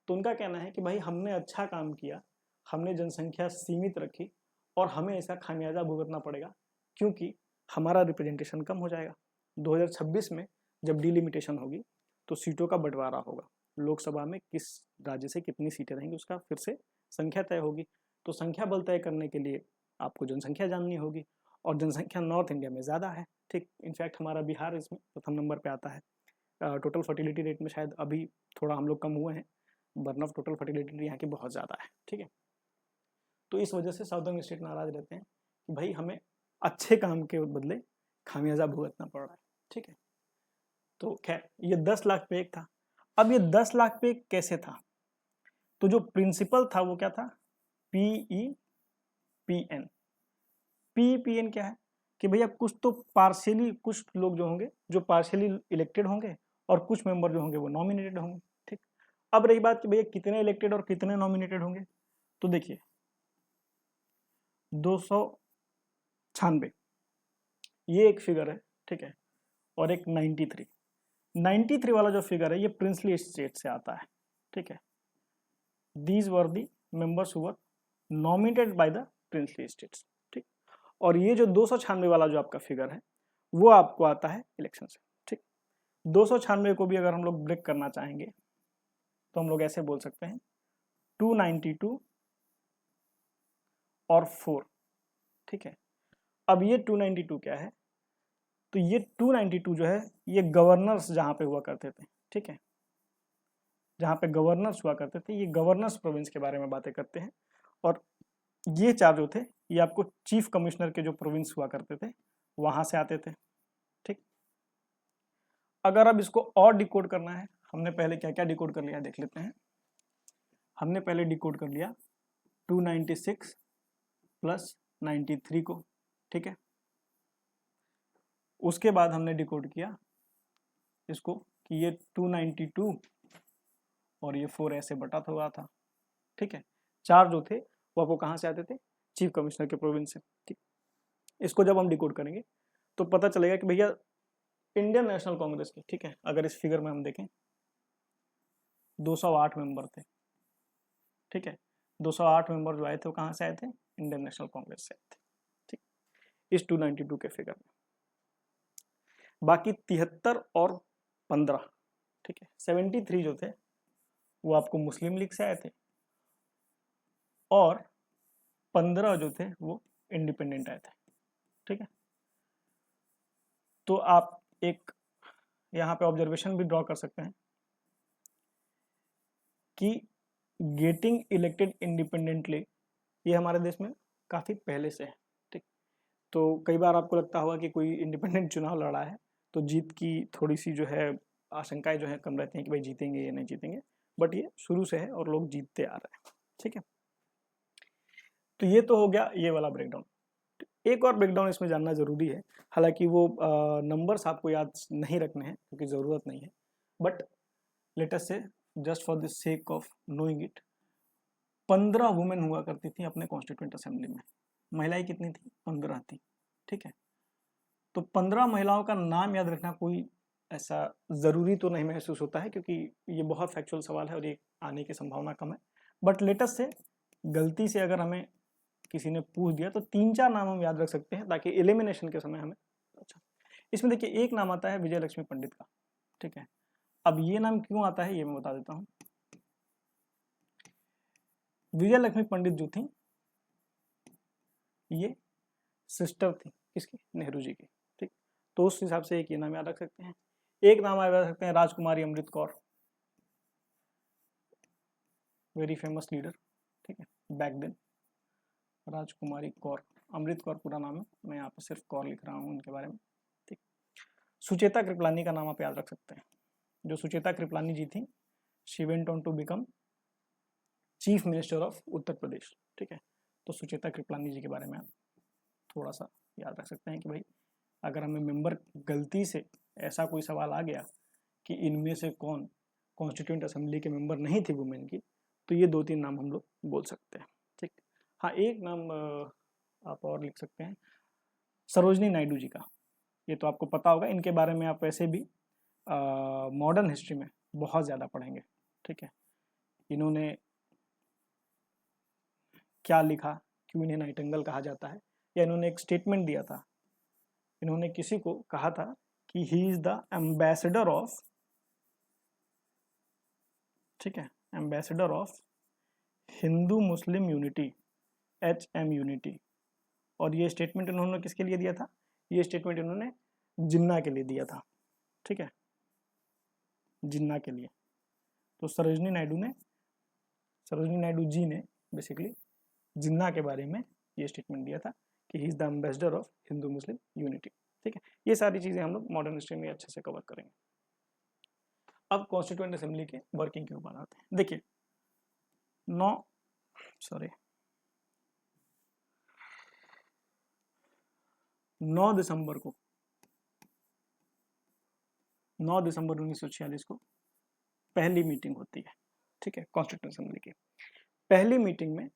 तो उनका कहना है कि भाई हमने अच्छा काम किया, हमने जनसंख्या सीमित रखी, और हमें इसका खामियाजा भुगतना पड़ेगा क्योंकि हमारा रिप्रेजेंटेशन कम हो जाएगा। 2026 में जब डिलिमिटेशन होगी तो सीटों का बंटवारा होगा, लोकसभा में किस राज्य से कितनी सीटें रहेंगी उसका फिर से संख्या तय होगी। तो संख्या बल तय करने के लिए आपको जनसंख्या जाननी होगी, और जनसंख्या नॉर्थ इंडिया में ज़्यादा है, ठीक। इनफैक्ट हमारा बिहार इसमें प्रथम नंबर पे आता है। टोटल फर्टिलिटी रेट में शायद अभी थोड़ा हम लोग कम हुए हैं, burn of total fertility rate यहाँ की बहुत ज़्यादा है, ठीक है। तो इस वजह से साउदर्न स्टेट नाराज रहते हैं कि भाई हमें अच्छे काम के बदले खामियाजा भुगतना पड़ रहा है, ठीक है। तो खैर ये 10 लाख पे एक था। अब ये 10 लाख पे एक कैसे था, तो जो प्रिंसिपल था वो क्या था, PEPN। PEPN क्या है कि भैया कुछ तो पार्शियली, कुछ लोग जो होंगे जो पार्शियली इलेक्टेड होंगे, और कुछ मेंबर जो होंगे वो नॉमिनेटेड होंगे, ठीक। अब रही बात कि भैया कितने इलेक्टेड और कितने नॉमिनेटेड होंगे, तो देखिए 296 ये एक फिगर है, ठीक है, और एक 93 वाला जो फिगर है ये प्रिंसली स्टेट से आता है, ठीक है। These were the members who were nominated by the princely states, ठीक। और ये जो 296 वाला जो आपका फिगर है वो आपको आता है इलेक्शन से, ठीक। 296 को भी अगर हम लोग ब्रेक करना चाहेंगे तो हम लोग ऐसे बोल सकते हैं 292 और 4, ठीक है। अब ये 292 क्या है, तो ये 292 जो है ये गवर्नर्स जहां पे हुआ करते थे, ठीक है, जहां पे गवर्नर्स हुआ करते थे, ये गवर्नर्स प्रोविंस के बारे में बातें करते हैं। और ये चार जो थे ये आपको चीफ कमिश्नर के जो प्रोविंस हुआ करते थे वहां से आते थे, ठीक। अगर अब इसको और डिकोड करना है, हमने पहले क्या क्या डिकोड कर लिया देख लेते हैं। हमने पहले डिकोड कर लिया 296 प्लस 93 को, ठीक है। उसके बाद हमने डिकोड किया इसको कि ये 292 और ये 4 ऐसे बटा हुआ था, ठीक है। चार जो थे वो आपको कहाँ से आते थे, चीफ कमिश्नर के प्रोविंस से, ठीक। इसको जब हम डिकोड करेंगे तो पता चलेगा कि भैया इंडियन नेशनल कांग्रेस के, ठीक है, अगर इस फिगर में हम देखें 208 मेंबर थे, ठीक है। 208 मेंबर जो आए थे वो कहाँ से आए थे? इंडियन नेशनल कांग्रेस से आए थे, ठीक, इस 292 के फिगर में। बाकी 73 और 15, ठीक है, 73 जो थे वो आपको मुस्लिम लीग से आए थे और 15 जो थे वो इंडिपेंडेंट आए थे, ठीक है। तो आप एक यहाँ पे ऑब्जर्वेशन भी ड्रॉ कर सकते हैं कि गेटिंग इलेक्टेड इंडिपेंडेंटली ये हमारे देश में काफ़ी पहले से है, ठीक। तो कई बार आपको लगता होगा कि कोई इंडिपेंडेंट चुनाव लड़ा है तो जीत की थोड़ी सी जो है आशंकाएं जो है कम रहती हैं कि भाई जीतेंगे या नहीं जीतेंगे, बट ये शुरू से है और लोग जीतते आ रहे हैं, ठीक है। तो ये तो हो गया ये वाला ब्रेकडाउन। एक और ब्रेकडाउन इसमें जानना जरूरी है, हालांकि वो नंबर्स आपको याद नहीं रखने हैं क्योंकि ज़रूरत नहीं है, बट लेट अस से just for the sake of knowing it, 15 women हुआ करती थी अपने कॉन्स्टिट्यूएंट असेंबली में। महिलाएं कितनी थी? 15 थी, ठीक है। तो 15 महिलाओं का नाम याद रखना कोई ऐसा ज़रूरी तो नहीं महसूस होता है क्योंकि ये बहुत फैक्चुअल सवाल है और ये आने की संभावना कम है, बट लेटेस्ट से गलती से अगर हमें किसी ने पूछ दिया तो 3-4 नाम हम याद रख सकते हैं ताकि एलिमिनेशन के समय हमें अच्छा। इसमें देखिए एक नाम आता है विजय लक्ष्मी पंडित का, ठीक है। अब ये नाम क्यों आता है ये मैं बता देता हूँ। विजय लक्ष्मी पंडित जो थी ये सिस्टर थी किसकी? नेहरू जी की, ठीक। तो उस हिसाब से एक ये नाम याद रख सकते हैं। एक नाम याद रख सकते हैं राजकुमारी Amrit Kaur, very famous leader, ठीक है, बैक देन। राजकुमारी कौर, अमृत कौर पूरा नाम है, मैं यहाँ पे सिर्फ कौर लिख रहा हूँ उनके बारे में, ठीक। सुचेता कृपलानी का नाम आप याद रख सकते हैं। जो सुचेता कृपलानी जी थी, she went on to become chief minister of Uttar Pradesh, ठीक है। तो सुचेता कृपलानी जी के बारे में आप थोड़ा सा याद रख सकते हैं कि भाई अगर हमें मेंबर गलती से ऐसा कोई सवाल आ गया कि इनमें से कौन कॉन्स्टिट्यूएंट असेंबली के मेंबर नहीं थी वुमेन की, तो ये 2-3 नाम हम लोग बोल सकते हैं, ठीक। हाँ, एक नाम आप और लिख सकते हैं, सरोजनी नायडू जी का। ये तो आपको पता होगा, इनके बारे में आप वैसे भी मॉडर्न हिस्ट्री में बहुत ज़्यादा पढ़ेंगे, ठीक है। इन्होंने क्या लिखा, क्यों इन्हें नाइटिंगेल कहा जाता है, या इन्होंने एक स्टेटमेंट दिया था, इन्होंने किसी को कहा था कि he is the ambassador of, ठीक है, ambassador of Hindu Muslim unity, HM unity. और ये स्टेटमेंट इन्होंने किसके लिए दिया था? ये स्टेटमेंट इन्होंने जिन्ना के लिए दिया था, ठीक है, जिन्ना के लिए। तो सरोजनी नायडू जी ने बेसिकली जिन्ना के बारे में ये स्टेटमेंट दिया था कि he is the ambassador of Hindu Muslim unity, ठीक है। ये सारी चीज़ें हम लोग मॉडर्न हिस्ट्री में अच्छे से कवर करेंगे। अब कॉन्स्टिट्यूएंट असेंबली के वर्किंग के ऊपर आते हैं। देखिए 9 दिसंबर 1946 को पहली मीटिंग होती है, ठीक है, कॉन्स्टिट्यूएंट असेंबली की। पहली मीटिंग में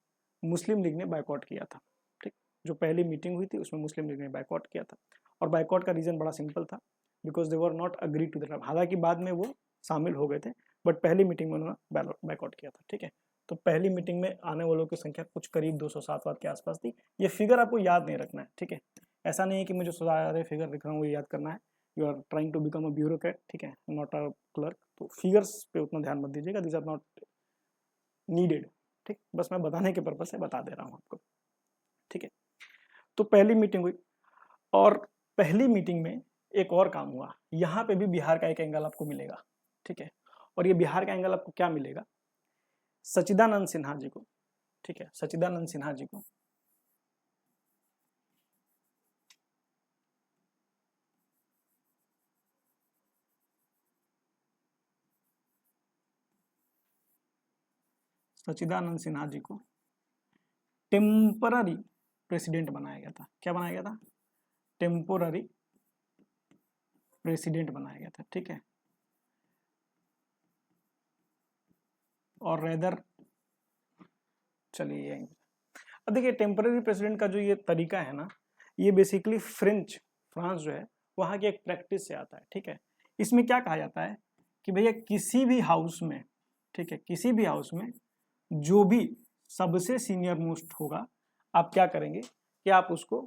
मुस्लिम लीग ने बायकॉट किया था, ठीक। जो पहली मीटिंग हुई थी उसमें मुस्लिम लीग ने बायकॉट किया था, और बायकॉट का रीजन बड़ा सिंपल था, because they were not agree to the, हालांकि बाद में वो शामिल हो गए थे, बट पहली मीटिंग में उन्होंने बायकॉट किया था, ठीक है। तो पहली मीटिंग में आने वालों की संख्या कुछ करीब 207 वाट के आसपास थी। ये फिगर आपको याद नहीं रखना है, ठीक है। ऐसा नहीं है कि मैं जो सारे फिगर लिख रहा हूँ वो याद करना है। You are trying to become a bureaucrat, ठीक है, नॉट अ क्लर्क। तो फिगर्स पे उतना ध्यान मत दीजिएगा, दिस आर नॉट नीडेड, ठीक। बस मैं बताने के पर्पज से बता दे रहा हूँ आपको, ठीक है। तो पहली मीटिंग हुई, और पहली मीटिंग में एक और काम हुआ। यहाँ पे भी बिहार का एक एंगल आपको मिलेगा, ठीक है। और ये बिहार का एंगल आपको क्या मिलेगा? सच्चिदानंद सिन्हा जी को, ठीक है, सच्चिदानंद सिन्हा जी को सच्चिदानंद सिन्हा जी को टेम्पररी प्रेसिडेंट बनाया गया था। क्या बनाया गया था? टेम्पोररी प्रेसिडेंट बनाया गया था, ठीक है। और रेदर, चलिए अब देखिए टेम्पररी प्रेसिडेंट का जो ये तरीका है ना, ये बेसिकली फ्रांस जो है वहाँ की एक प्रैक्टिस से आता है, ठीक है। इसमें क्या कहा जाता है कि भैया किसी भी हाउस में, ठीक है, किसी भी हाउस में जो भी सबसे सीनियर मोस्ट होगा, आप क्या करेंगे कि आप उसको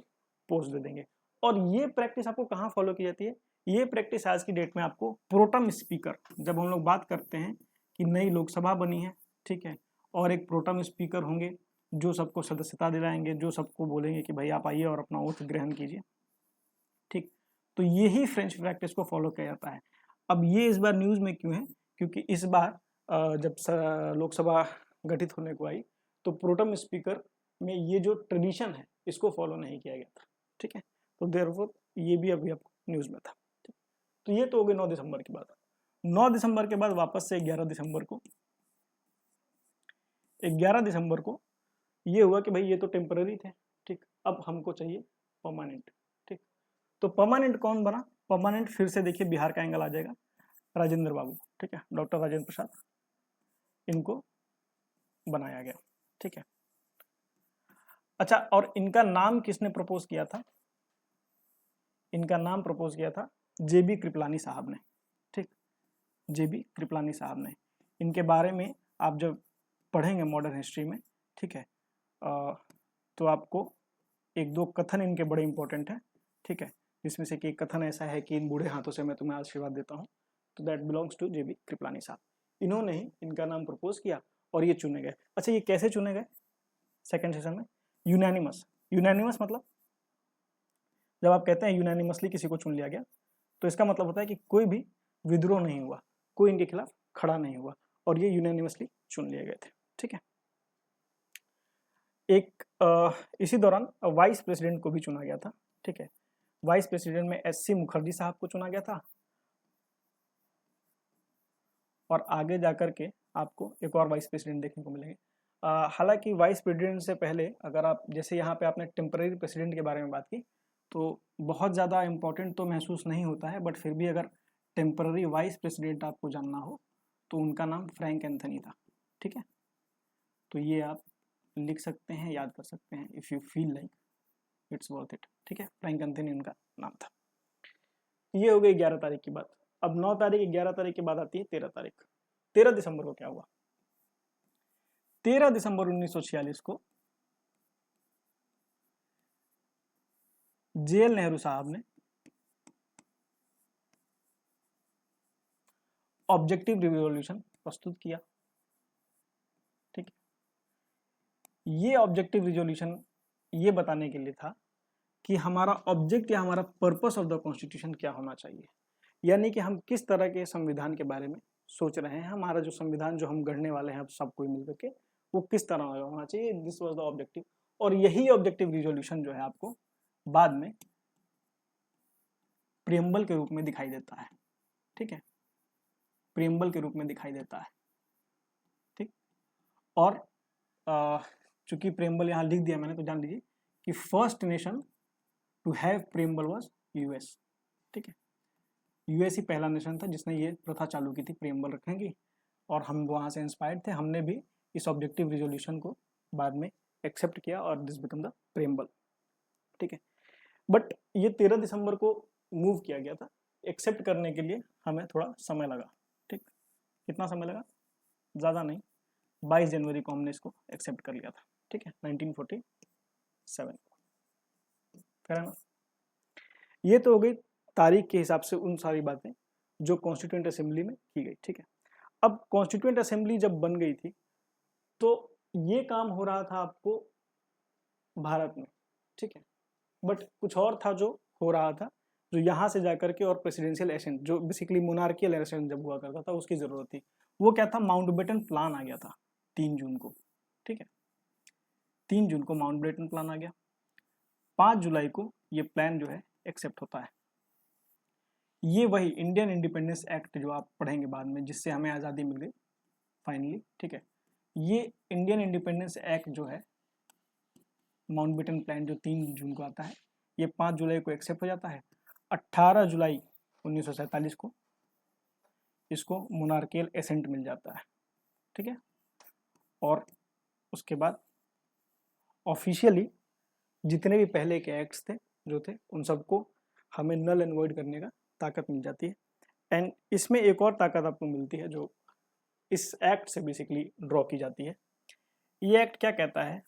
पोस्ट दे देंगे। और ये प्रैक्टिस आपको कहाँ फॉलो की जाती है? ये प्रैक्टिस आज की डेट में आपको प्रोटम स्पीकर, जब हम लोग बात करते हैं कि नई लोकसभा बनी है, ठीक है, और एक प्रोटम स्पीकर होंगे जो सबको सदस्यता दिलाएंगे, जो सबको बोलेंगे कि भाई आप आइए और अपना ओथ ग्रहण कीजिए, ठीक। तो यही फ्रेंच प्रैक्टिस को फॉलो किया जाता है। अब ये इस बार न्यूज़ में क्यों है? क्योंकि इस बार जब लोकसभा गठित होने को आई तो प्रोटम स्पीकर में ये जो ट्रेडिशन है इसको फॉलो नहीं किया गया था, ठीक है। तो देयरफॉर ये भी अभी आपको न्यूज़ में था, ठीक। तो ये तो हो गई 9 दिसंबर की बात। 9 दिसंबर के बाद वापस से 11 दिसंबर को ये हुआ कि भाई ये तो टेम्पररी थे, ठीक, अब हमको चाहिए परमानेंट, ठीक। तो परमानेंट कौन बना? परमानेंट फिर से देखिए बिहार का एंगल आ जाएगा, राजेंद्र बाबू, ठीक है, डॉक्टर राजेंद्र प्रसाद, इनको बनाया गया, ठीक है। अच्छा, और इनका नाम किसने प्रपोज किया था? इनका नाम प्रपोज किया था जेबी कृपलानी साहब ने, ठीक, जेबी कृपलानी साहब ने। इनके बारे में आप जब पढ़ेंगे मॉडर्न हिस्ट्री में, ठीक है, तो आपको एक दो कथन इनके बड़े इंपॉर्टेंट है, ठीक है, जिसमें से कि एक कथन ऐसा है कि इन बूढ़े हाथों से मैं तुम्हें आशीर्वाद देता हूँ, तो दैट बिलोंग्स टू जेबी कृपलानी साहब। इन्होंने ही इनका नाम प्रपोज किया और ये चुने गए। अच्छा, ये कैसे चुने गए? सेकंड सेशन में यूनानिमस। यूनानिमस मतलब जब आप कहते हैं यूनानिमसली किसी को चुन लिया गया, तो इसका मतलब होता है कि कोई भी विद्रोह नहीं हुआ, कोई इनके खिलाफ खड़ा नहीं हुआ, और ये यूनानिमसली चुन लिए गए थे, ठीक है। एक इसी दौरान वाइस प्रेसिडेंट को भी चुना गया था, ठीक है। वाइस प्रेसिडेंट में एससी मुखर्जी साहब को चुना गया था, और आगे जाकर के आपको एक और वाइस प्रेसिडेंट देखने को मिलेंगे। हालांकि वाइस प्रेसिडेंट से पहले अगर आप जैसे यहाँ पे आपने टेम्पररी प्रेसिडेंट के बारे में बात की, तो बहुत ज़्यादा इम्पोर्टेंट तो महसूस नहीं होता है, बट फिर भी अगर टेम्पररी वाइस प्रेसिडेंट आपको जानना हो तो उनका नाम फ्रैंक एंथनी था, ठीक है। तो ये आप लिख सकते हैं, याद कर सकते हैं, if you feel like it's worth it, ठीक है। फ्रैंक एंथनी उनका नाम था। ये हो गई 11 तारीख की बात। अब 9 तारीख 11 तारीख के बाद आती है 13 तारीख। 13 दिसंबर को क्या हुआ? 13 दिसंबर 1946 को जेएल नेहरू साहब ने ऑब्जेक्टिव रिवॉल्यूशन प्रस्तुत किया, ठीक है। ये ऑब्जेक्टिव रिजोल्यूशन ये बताने के लिए था कि हमारा ऑब्जेक्ट या हमारा पर्पस ऑफ द कॉन्स्टिट्यूशन क्या होना चाहिए, यानी कि हम किस तरह के संविधान के बारे में सोच रहे हैं, हमारा जो संविधान जो हम गढ़ने वाले हैं अब सब कोई मिलकर के, वो किस तरह होना चाहिए। This was the objective. और यही ऑब्जेक्टिव रिजोल्यूशन जो है आपको बाद में प्रियम्बल के रूप में दिखाई देता है, ठीक है, प्रियम्बल के रूप में दिखाई देता है, ठीक। और चूंकि प्रियम्बल यहाँ लिख दिया मैंने, तो जान लीजिए कि first nation to have preamble was US, ठीक है। यूएस ही पहला नेशन था जिसने ये प्रथा चालू की थी प्रियम्बल रखने की, और हम वहाँ से इंस्पायर्ड थे। हमने भी इस ऑब्जेक्टिव रिजोल्यूशन को बाद में एक्सेप्ट किया और दिस बिकम द प्रियम्बल, ठीक है। बट ये 13 दिसंबर को मूव किया गया था। एक्सेप्ट करने के लिए हमें थोड़ा समय लगा, ठीक। कितना समय लगा? ज़्यादा नहीं, 22 जनवरी को हमने इसको एक्सेप्ट कर लिया था, ठीक है, 1947। फिर है ना, ये तो हो गई तारीख के हिसाब से उन सारी बातें जो कॉन्स्टिट्यूएंट असेंबली में की गई, ठीक है। अब कॉन्स्टिट्यूएंट असेंबली जब बन गई थी तो ये काम हो रहा था आपको भारत में, ठीक है, बट कुछ और था जो हो रहा था, जो यहाँ से जाकर के, और प्रेसिडेंशियल एसेंट जो बेसिकली मोनार्कियल एसेंट जब हुआ करता था उसकी जरूरत थी। वो क्या था? माउंटबेटन प्लान आ गया था 3 जून को, ठीक है। 3 जून को माउंटबेटन प्लान आ गया। 5 जुलाई को ये प्लान जो है एक्सेप्ट होता है। ये वही इंडियन इंडिपेंडेंस एक्ट जो आप पढ़ेंगे बाद में, जिससे हमें आज़ादी मिल गई फाइनली, ठीक है। ये इंडियन इंडिपेंडेंस एक्ट जो है, माउंटबेटन प्लान जो 3 जून को आता है, ये 5 जुलाई को एक्सेप्ट हो जाता है। 18 जुलाई 1947 को इसको मोनार्कियल एसेंट मिल जाता है, ठीक है। और उसके बाद ऑफिशियली जितने भी पहले के एक्ट्स थे जो थे उन सबको हमें नल एंड वॉइड करने का ताकत मिल जाती है। एंड इसमें एक और ताकत आपको मिलती है जो इस एक्ट से बेसिकली ड्रॉ की जाती है। ये एक्ट क्या कहता है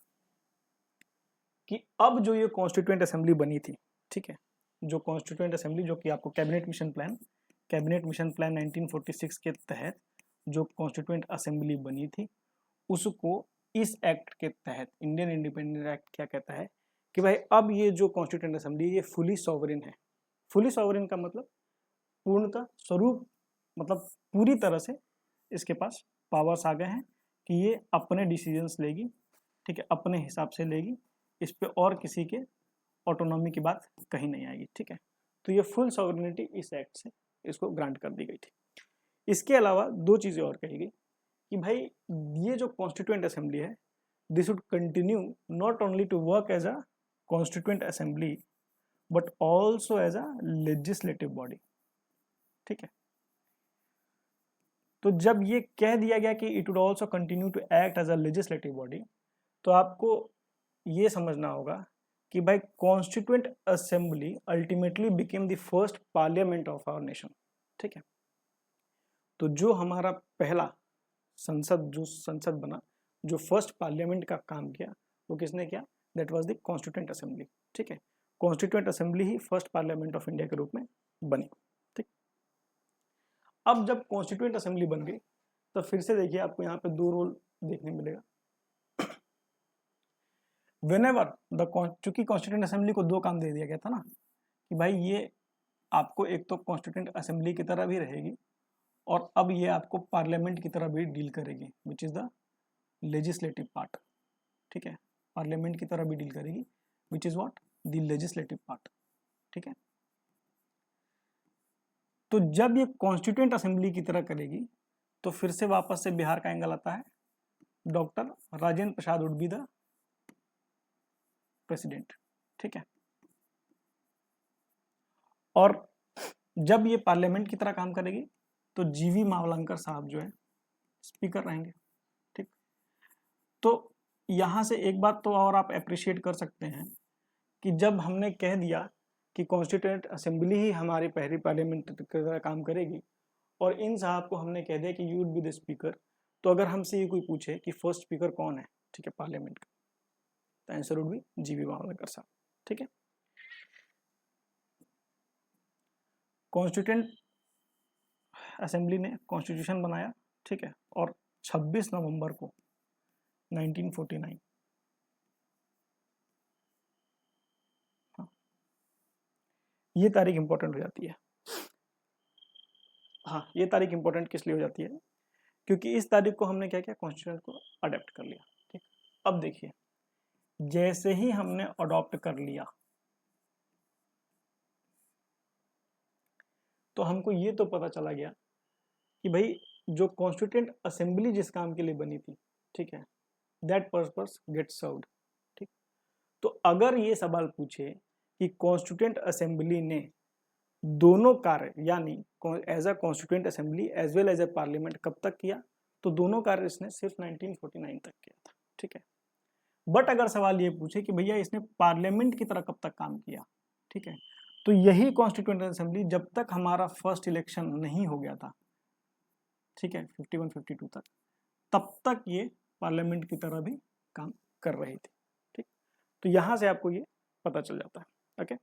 कि अब जो ये कॉन्स्टिट्यूएंट असेंबली बनी थी, ठीक है, जो कॉन्स्टिट्यूएंट असेंबली जो कि आपको कैबिनेट मिशन प्लान 1946 के तहत जो कॉन्स्टिट्यूएंट असेंबली बनी थी, उसको इस एक्ट के तहत इंडियन इंडिपेंडेंस एक्ट क्या कहता है कि भाई अब ये जो कॉन्स्टिट्यूएंट असेंबली ये फुली सॉवरेन है। फुली सॉवरेन का मतलब पूर्णतः स्वरूप, मतलब पूरी तरह से इसके पास पावर्स आ गए हैं कि ये अपने डिसीजंस लेगी, ठीक है, अपने हिसाब से लेगी, इस पे और किसी के ऑटोनॉमी की बात कहीं नहीं आएगी, ठीक है। तो ये फुल सॉवरेनिटी इस एक्ट से इसको ग्रांट कर दी गई थी। इसके अलावा दो चीज़ें और कही गई कि भाई ये जो कॉन्स्टिट्यूएंट असेंबली है, this would continue not only to work as a constituent assembly but also as a legislative body, ठीक है। तो जब ये कह दिया गया कि it would also continue to act as a legislative body, तो आपको ये समझना होगा कि भाई constituent assembly ultimately became the first parliament of our nation, ठीक है। तो जो हमारा पहला संसद बना, जो फर्स्ट पार्लियामेंट का काम किया, वो किसने किया? That was the constituent assembly, ठीक है। Constituent assembly he first parliament of India के रूप में बनी, ठीक। अब जब कॉन्स्टिट्यूएंट असेंबली बन गई तो फिर से देखिए आपको यहाँ पे दो रोल देखने मिलेगा। Whenever चूंकि कॉन्स्टिट्यूएंट असेंबली को दो काम दे दिया गया था ना कि भाई ये आपको एक तो कॉन्स्टिट्यूएंट असेंबली की तरह भी रहेगी और अब ये आपको पार्लियामेंट की तरह भी डील करेगी, which is the legislative part, ठीक है। पार्लियामेंट की तरह भी डील करेगी, which is what the legislative part, ठीक है। तो जब ये कॉन्स्टिट्यूएंट असेंबली की तरह करेगी तो फिर से वापस से बिहार का एंगल आता है, doctor Rajendra Prasad would be the president, ठीक है। और जब ये पार्लियामेंट की तरह काम करेगी तो जीवी मावलंकर साहब जो है स्पीकर रहेंगे, ठीक। तो यहां से एक बात तो और आप अप्रिशिएट कर सकते हैं कि जब हमने कह दिया कि कॉन्स्टिट्यूएंट असेंबली ही हमारी पहली पार्लियामेंट की तरह काम करेगी और इन साहब को हमने कह दिया कि you will be the speaker, तो अगर हमसे ये कोई पूछे कि फर्स्ट स्पीकर कौन है, ठीक है, पार्लियामेंट का, तो आंसर वुड बी जीवी मावलंकर साहब, ठीक है। कॉन्स्टिट्यूएंट असेंबली ने कॉन्स्टिट्यूशन बनाया, ठीक है, और 26 नवंबर को 1949, हाँ, ये तारीख इंपॉर्टेंट हो जाती है। हाँ, ये तारीख इंपॉर्टेंट किस लिए हो जाती है? क्योंकि इस तारीख को हमने क्या किया, कॉन्स्टिट्यूशन को अडॉप्ट कर लिया, ठीक। अब देखिए जैसे ही हमने अडॉप्ट कर लिया तो हमको ये तो पता चला गया कि भाई जो कॉन्स्टिट्यूएंट असेंबली जिस काम के लिए बनी थी, ठीक है, दैट पर्पस गेट सर्व्ड, ठीक। तो अगर ये सवाल पूछे कि कॉन्स्टिट्यूएंट असेंबली ने दोनों कार्य यानी as a constituent assembly as well as a parliament कब तक किया, तो दोनों कार्य इसने सिर्फ 1949 तक किया था, ठीक है। बट अगर सवाल ये पूछे कि भैया इसने पार्लियामेंट की तरह कब तक काम किया, ठीक है, तो यही कॉन्स्टिट्यूएंट असेंबली जब तक हमारा फर्स्ट इलेक्शन नहीं हो गया था, ठीक है, 51-52 तक, तब तक ये पार्लियामेंट की तरह भी काम कर रही थी, ठीक। तो यहां से आपको ये पता चल जाता है, ओके।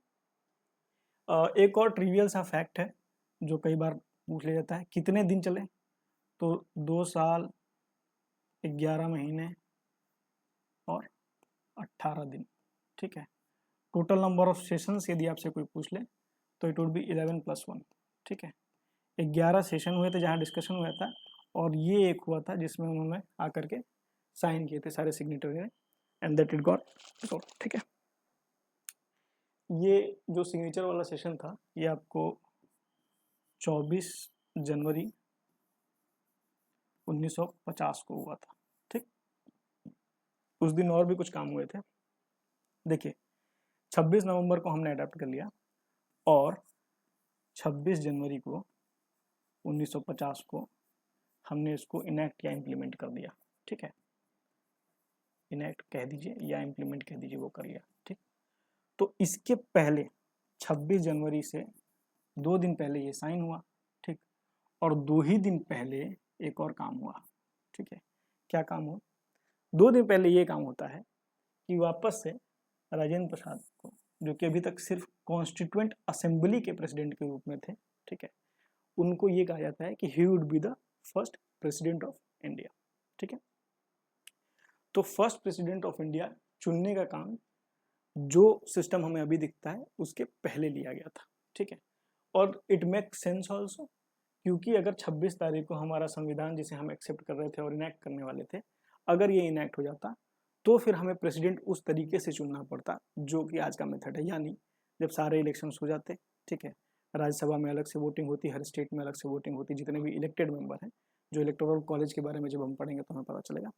एक और ट्रिवियल सा फैक्ट है जो कई बार पूछ लिया जाता है, कितने दिन चले, तो 2 साल 11 महीने और 18 दिन, ठीक है। टोटल नंबर ऑफ सेशंस यदि आपसे कोई पूछ ले तो इट वुड बी 11+1, ठीक है। 11 सेशन हुए थे जहाँ डिस्कशन हुआ था और ये एक हुआ था जिसमें उन्होंने आकर के साइन किए थे सारे सिग्नेटरी ने, एंड दैट इट गॉट, ठीक है। ये जो सिग्नेचर वाला सेशन था ये आपको 24 जनवरी 1950 को हुआ था, ठीक। उस दिन और भी कुछ काम हुए थे। देखिए 26 नवंबर को हमने अडॉप्ट कर लिया और 26 जनवरी को 1950 को हमने इसको इनैक्ट या इम्प्लीमेंट कर दिया, ठीक है। इनैक्ट कह दीजिए या इम्प्लीमेंट कह दीजिए, वो कर लिया, ठीक। तो इसके पहले 26 जनवरी से 2 दिन पहले ये साइन हुआ, ठीक, और 2 ही दिन पहले एक और काम हुआ, ठीक है। क्या काम हुआ? 2 दिन पहले ये काम होता है कि वापस से राजेंद्र प्रसाद को, जो कि अभी तक सिर्फ कॉन्स्टिट्यूएंट असेंबली के प्रेसिडेंट के रूप में थे, ठीक है, उनको ये कहा जाता है कि he would be the first president of India, ठीक है। तो फर्स्ट प्रेसिडेंट ऑफ इंडिया चुनने का काम जो सिस्टम हमें अभी दिखता है उसके पहले लिया गया था, ठीक है। और इट मेक सेंस ऑल्सो, क्योंकि अगर 26 तारीख को हमारा संविधान जिसे हम एक्सेप्ट कर रहे थे और इनैक्ट करने वाले थे, अगर ये इनैक्ट हो जाता तो फिर हमें प्रेसिडेंट उस तरीके से चुनना पड़ता जो कि आज का मेथड है, यानी जब सारे इलेक्शंस हो जाते, ठीक है, राज्यसभा में अलग से वोटिंग होती, हर स्टेट में अलग से वोटिंग होती, जितने भी इलेक्टेड मेंबर हैं, जो इलेक्टोरल कॉलेज के बारे में जब हम पढ़ेंगे तो हमें पता चलेगा,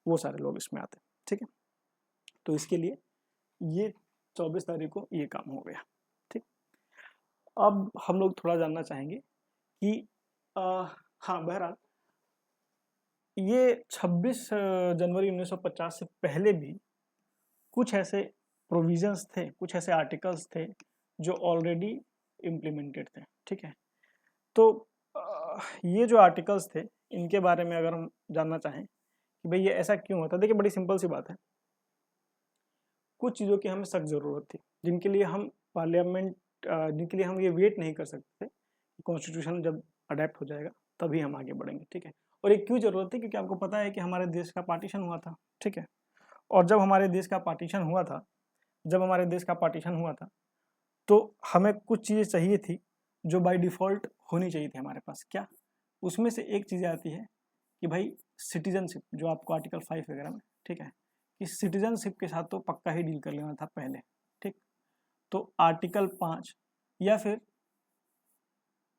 वो सारे लोग इसमें आते, ठीक है। तो इसके लिए ये 24 तारीख को ये काम हो गया, ठीक। अब हम लोग थोड़ा जानना चाहेंगे कि हाँ, बहरहाल ये 26 जनवरी 1950 से पहले भी कुछ ऐसे प्रोविजंस थे, कुछ ऐसे आर्टिकल्स थे जो ऑलरेडी इम्प्लीमेंटेड थे, ठीक है। तो ये जो आर्टिकल्स थे इनके बारे में अगर हम जानना चाहें कि भाई ये ऐसा क्यों होता है, देखिए बड़ी सिंपल सी बात है। कुछ चीज़ों की हमें सख्त ज़रूरत थी, जिनके लिए हम पार्लियामेंट, जिनके लिए हम ये वेट नहीं कर सकते कि कॉन्स्टिट्यूशन जब अडेप्ट हो जाएगा तभी हम आगे बढ़ेंगे, ठीक है। और ये क्यों ज़रूरत थी, क्योंकि आपको पता है कि हमारे देश का पार्टीशन हुआ था, ठीक है। और जब हमारे देश का पार्टीशन हुआ था, तो हमें कुछ चीज़ें चाहिए थी जो बाय डिफ़ॉल्ट होनी चाहिए थी हमारे पास। क्या? उसमें से एक चीज़ आती है कि भाई सिटीजनशिप, जो आपको आर्टिकल 5 वगैरह में, ठीक है, कि सिटीजनशिप के साथ तो पक्का ही डील कर लेना था पहले, ठीक। तो आर्टिकल 5 या फिर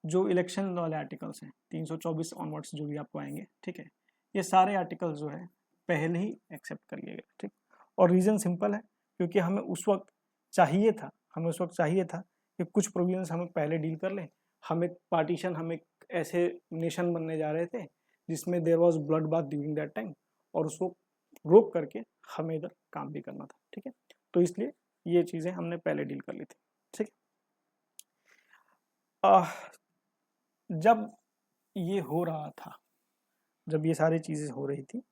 जो इलेक्शन वाले आर्टिकल्स हैं 324 ऑनवर्ड्स जो भी आपको आएंगे, ठीक है, ये सारे आर्टिकल्स जो है पहले ही एक्सेप्ट कर लिए गए, ठीक। और रीज़न सिंपल है, क्योंकि हमें उस वक्त चाहिए था कि कुछ प्रोविजंस हमें पहले डील कर लें। हम एक पार्टीशन, हम एक ऐसे नेशन बनने जा रहे थे जिसमें there was blood bath during that time, और उसको रोक करके हमें इधर काम भी करना था, ठीक है। तो इसलिए ये चीज़ें हमने पहले डील कर ली थी, ठीक है। जब ये हो रहा था, जब ये सारी चीज़ें हो रही थी,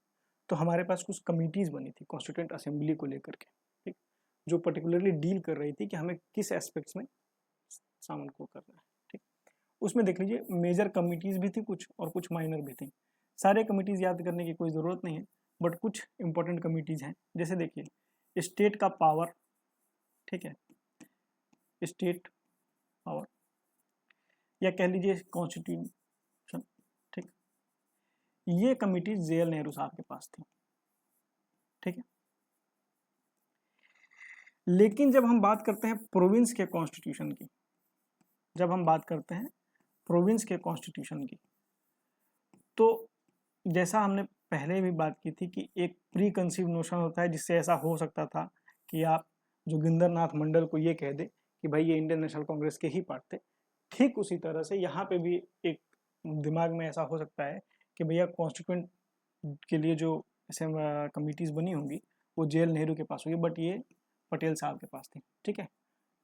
तो हमारे पास कुछ कमिटीज़ बनी थी कॉन्स्टिट्यूएंट असेंबली को लेकर के, ठीक, जो पर्टिकुलरली डील कर रही थी कि हमें किस एस्पेक्ट्स में सामान को करना है, ठीक। उसमें देख लीजिए मेजर कमिटीज़ भी थी कुछ और कुछ माइनर भी थी। सारे कमिटीज़ याद करने की कोई ज़रूरत नहीं है, बट कुछ इंपॉर्टेंट कमिटीज़ हैं। जैसे देखिए स्टेट का पावर, ठीक है, स्टेट पावर या कह लीजिए कॉन्स्टिट्यूशन, ठीक, ये कमिटी जे.एल. नेहरू साहब के पास थी, ठीक है। लेकिन जब हम बात करते हैं प्रोविंस के कॉन्स्टिट्यूशन की, तो जैसा हमने पहले भी बात की थी कि एक प्री कंसीव नोशन होता है, जिससे ऐसा हो सकता था कि आप जोगिंदर नाथ मंडल को ये कह दे कि भाई ये इंडियन नेशनल कांग्रेस के ही पार्ट थे। ठीक उसी तरह से यहाँ पे भी एक दिमाग में ऐसा हो सकता है कि भैया कॉन्स्टिट्यूएंट के लिए जो ऐसे कमिटीज़ बनी होंगी वो जे.एल. नेहरू के पास होगी, बट ये पटेल साहब के पास थी, ठीक है।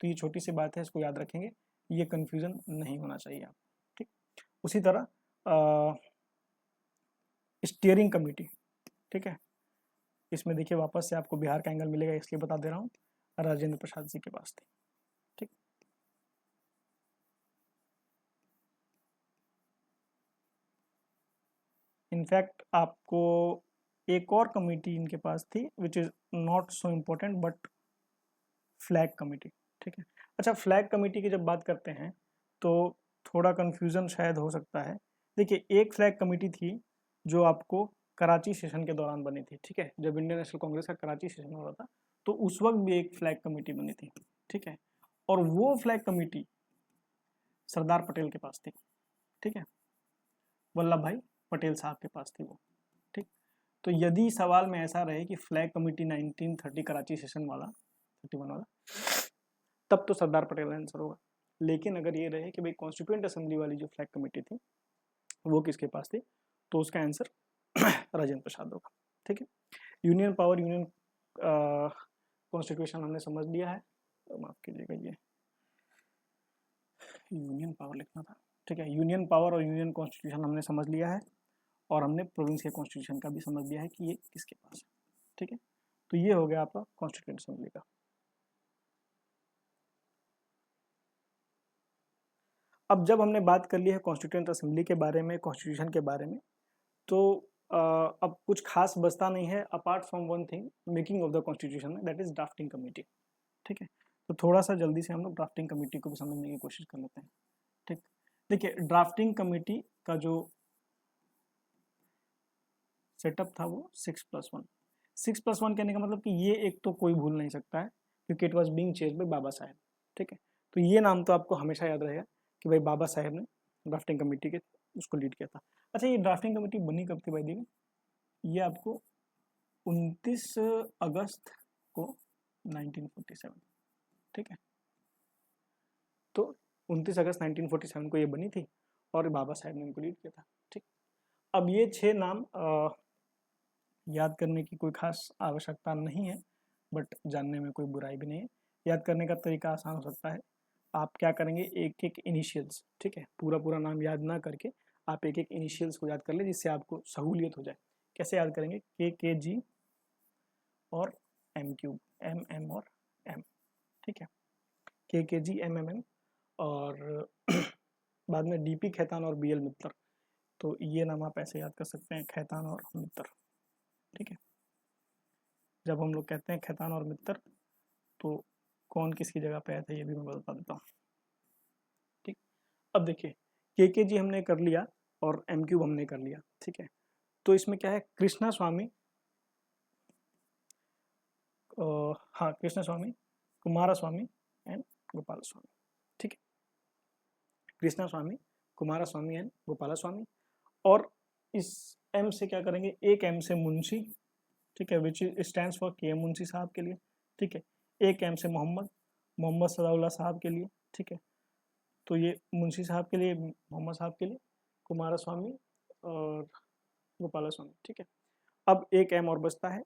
तो ये छोटी सी बात है, इसको याद रखेंगे, ये कन्फ्यूज़न नहीं होना चाहिए आप, ठीक। उसी तरह स्टीयरिंग कमेटी, ठीक है, इसमें देखिए वापस से आपको बिहार का एंगल मिलेगा, इसलिए बता दे रहा हूँ, राजेंद्र प्रसाद जी के पास थी, ठीक। इनफैक्ट आपको एक और कमेटी इनके पास थी which is not so important but flag committee, ठीक है। अच्छा, फ्लैग कमेटी की जब बात करते हैं तो थोड़ा कन्फ्यूज़न शायद हो सकता है। देखिए एक फ्लैग कमेटी थी जो आपको कराची सेशन के दौरान बनी थी, ठीक है, जब इंडियन नेशनल कांग्रेस का कराची सेशन हो रहा था तो उस वक्त भी एक फ्लैग कमेटी बनी थी, ठीक है। और वो फ्लैग कमेटी सरदार पटेल के पास थी, ठीक है, वल्लभ भाई पटेल साहब के पास थी वो, ठीक। तो यदि सवाल में ऐसा रहे कि फ्लैग कमेटी 1930 कराची सेशन वाला 31 वाला, तब तो सरदार पटेल आंसर होगा। लेकिन अगर ये रहे कि भाई कॉन्स्टिट्यूएंट असेंबली वाली जो फ्लैग कमेटी थी वो किसके पास थी, तो उसका आंसर राजेंद्र प्रसाद होगा, ठीक है। यूनियन पावर, यूनियन कॉन्स्टिट्यूशन हमने समझ लिया है, तो माफ कीजिएगा ये यूनियन पावर लिखना था, ठीक है। यूनियन पावर और यूनियन कॉन्स्टिट्यूशन हमने समझ लिया है, और हमने प्रोविंस के कॉन्स्टिट्यूशन का भी समझ लिया है कि ये किसके पास है, ठीक है, तो ये हो गया आपका कॉन्स्टिट्यूएंट असेंबली का। अब जब हमने बात कर ली है कॉन्स्टिट्यूएंट असेंबली के बारे में, कॉन्स्टिट्यूशन के बारे में, तो अब कुछ खास बचता नहीं है apart from one thing, making of the constitution, that is drafting committee. ठीक है, तो थोड़ा सा जल्दी से हम लोग ड्राफ्टिंग कमेटी को भी समझने की कोशिश कर लेते हैं। ठीक, देखिए ड्राफ्टिंग कमेटी का जो सेटअप था वो 6+1। 6+1 कहने का मतलब कि ये एक तो कोई भूल नहीं सकता है, क्योंकि it was being chaired by Baba Saheb. ठीक है, तो ये नाम तो आपको हमेशा याद रहेगा कि भाई बाबा साहेब ने ड्राफ्टिंग कमेटी के उसको लीड किया था। अच्छा, ये ड्राफ्टिंग कमेटी बनी कब थी भाई दी? ये आपको 29 अगस्त को 1947, ठीक है, तो 29 अगस्त 1947 को ये बनी थी और बाबा साहेब ने इनको लीड किया था। ठीक, अब ये 6 नाम याद करने की कोई खास आवश्यकता नहीं है, बट जानने में कोई बुराई भी नहीं है। याद करने का तरीका आसान हो सकता है, आप क्या करेंगे, एक एक इनिशियल्स, ठीक है, पूरा पूरा नाम याद ना करके आप एक एक इनिशियल्स को याद कर ले, जिससे आपको सहूलियत हो जाए। कैसे याद करेंगे? KKG और M3, MM और M, ठीक है, KKG MMM और बाद में DP खैतान और BL मित्तर, तो ये नाम आप ऐसे याद कर सकते हैं, खैतान और मित्तर। ठीक है, जब हम लोग कहते हैं खैतान और मित्तर, तो कौन किसकी जगह पे आया था ये भी मैं बता देता हूँ। ठीक, अब देखिए KKG हमने कर लिया और M3 हमने कर लिया। ठीक है, तो इसमें क्या है, कृष्णा स्वामी, हाँ कृष्णा स्वामी, कुमारा स्वामी एंड गोपाल स्वामी। ठीक है, कृष्णा स्वामी, कुमारा स्वामी एंड गोपाला स्वामी। और इस M से क्या करेंगे, एक M से मुंशी, ठीक है, विच स्टैंड्स फॉर KM मुंशी साहब के लिए। ठीक है, एक M से मोहम्मद, मोहम्मद सदाउल्ला साहब के लिए। ठीक है, तो ये मुंशी साहब के लिए, मोहम्मद साहब के लिए, कुमारा स्वामी और गोपाला स्वामी। ठीक है, अब एक M और बचता है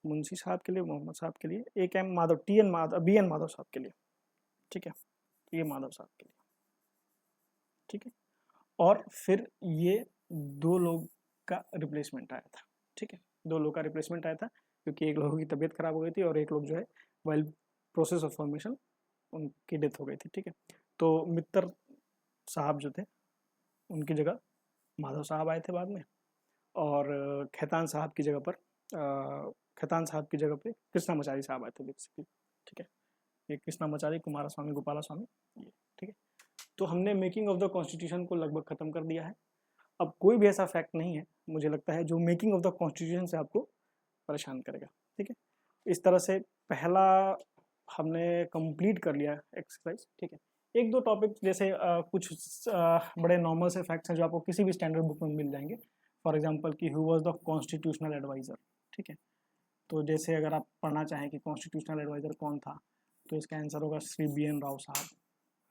मुंशी साहब के लिए, मोहम्मद साहब के लिए, एक M Madhav, TN Madhav, BN Madhav साहब के लिए। ठीक है, ये माधव साहब के लिए। ठीक है, और फिर ये 2 लोग का रिप्लेसमेंट आया था। ठीक है, 2 लोग का रिप्लेसमेंट आया था, क्योंकि एक लोगों की तबीयत खराब हो गई थी और एक लोग जो है वाइल प्रोसेस ऑफ फॉर्मेशन उनकी डेथ हो गई थी। ठीक है, तो मित्तर साहब जो थे उनकी जगह माधव साहब आए थे बाद में, और खैतान साहब की जगह पर खैतान साहब की जगह पे कृष्णामाचारी साहब आए थे बेसिकली। ठीक है, ये कृष्णामाचारी, कुमारा स्वामी, गोपाला स्वामी, ये। ठीक है, तो हमने मेकिंग ऑफ द कॉन्स्टिट्यूशन को लगभग खत्म कर दिया है। अब कोई भी ऐसा फैक्ट नहीं है मुझे लगता है जो मेकिंग ऑफ द कॉन्स्टिट्यूशन से आपको परेशान करेगा। ठीक है, इस तरह से पहला हमने कंप्लीट कर लिया एक्सरसाइज। ठीक है, एक दो टॉपिक जैसे कुछ बड़े नॉर्मल से फैक्ट्स हैं जो आपको किसी भी स्टैंडर्ड बुक में मिल जाएंगे। फॉर एग्जांपल कि who was the constitutional adviser. ठीक है, तो जैसे अगर आप पढ़ना चाहें कि कॉन्स्टिट्यूशनल एडवाइज़र कौन था, तो इसका आंसर होगा श्री BN राव साहब।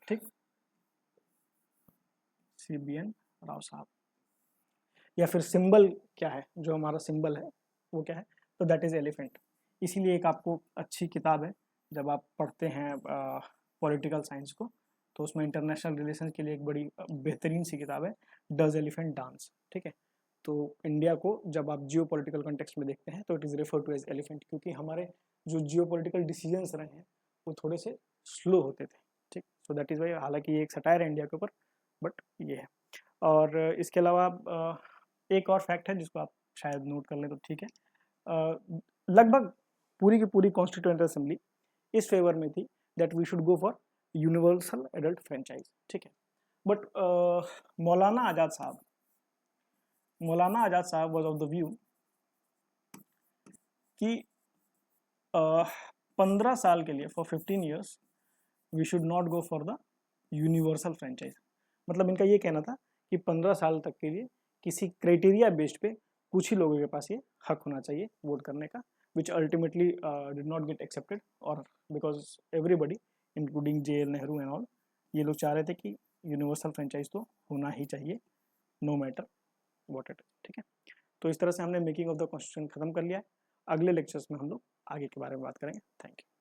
ठीक, श्री BN राव साहब। या फिर सिंबल क्या है, जो हमारा सिंबल है वो क्या है, तो दैट इज़ एलिफेंट। इसीलिए एक आपको अच्छी किताब है, जब आप पढ़ते हैं पॉलिटिकल साइंस को, तो उसमें इंटरनेशनल रिलेशन के लिए एक बड़ी बेहतरीन सी किताब है, डज एलिफेंट डांस। ठीक है, तो इंडिया को जब आप जियो पॉलिटिकल कंटेक्स्ट में देखते हैं तो it is refer to as elephant, क्योंकि हमारे जो जियो पॉलिटिकल डिसीजंस रहे हैं वो थोड़े से स्लो होते थे। ठीक, सो दैट इज़ वाई, हालांकि ये एक सटायर है इंडिया के ऊपर, बट ये है। और इसके अलावा एक और फैक्ट है जिसको आप शायद नोट कर लें तो ठीक है, लगभग पूरी की पूरी कॉन्स्टिट्यूएंट असेंबली इस फेवर में थी that we should go for universal adult franchise. ठीक है, बट मौलाना आज़ाद साहब वाज ऑफ द व्यू कि 15 साल के लिए, for 15 years we should not go for the universal franchise. मतलब इनका ये कहना था कि 15 साल तक के लिए किसी क्राइटेरिया बेस्ड पे कुछ ही लोगों के पास ये हक होना चाहिए वोट करने का, which ultimately did not get accepted, और because everybody including JL Nehru and all, ये लोग चाह रहे थे कि यूनिवर्सल फ्रेंचाइज तो होना ही चाहिए, नो मैटर वॉट इट। ठीक है, तो इस तरह से हमने मेकिंग ऑफ द कॉन्स्टिट्यूशन खत्म कर लिया है। अगले लेक्चर्स में हम लोग आगे के बारे में बात करेंगे। Thank you.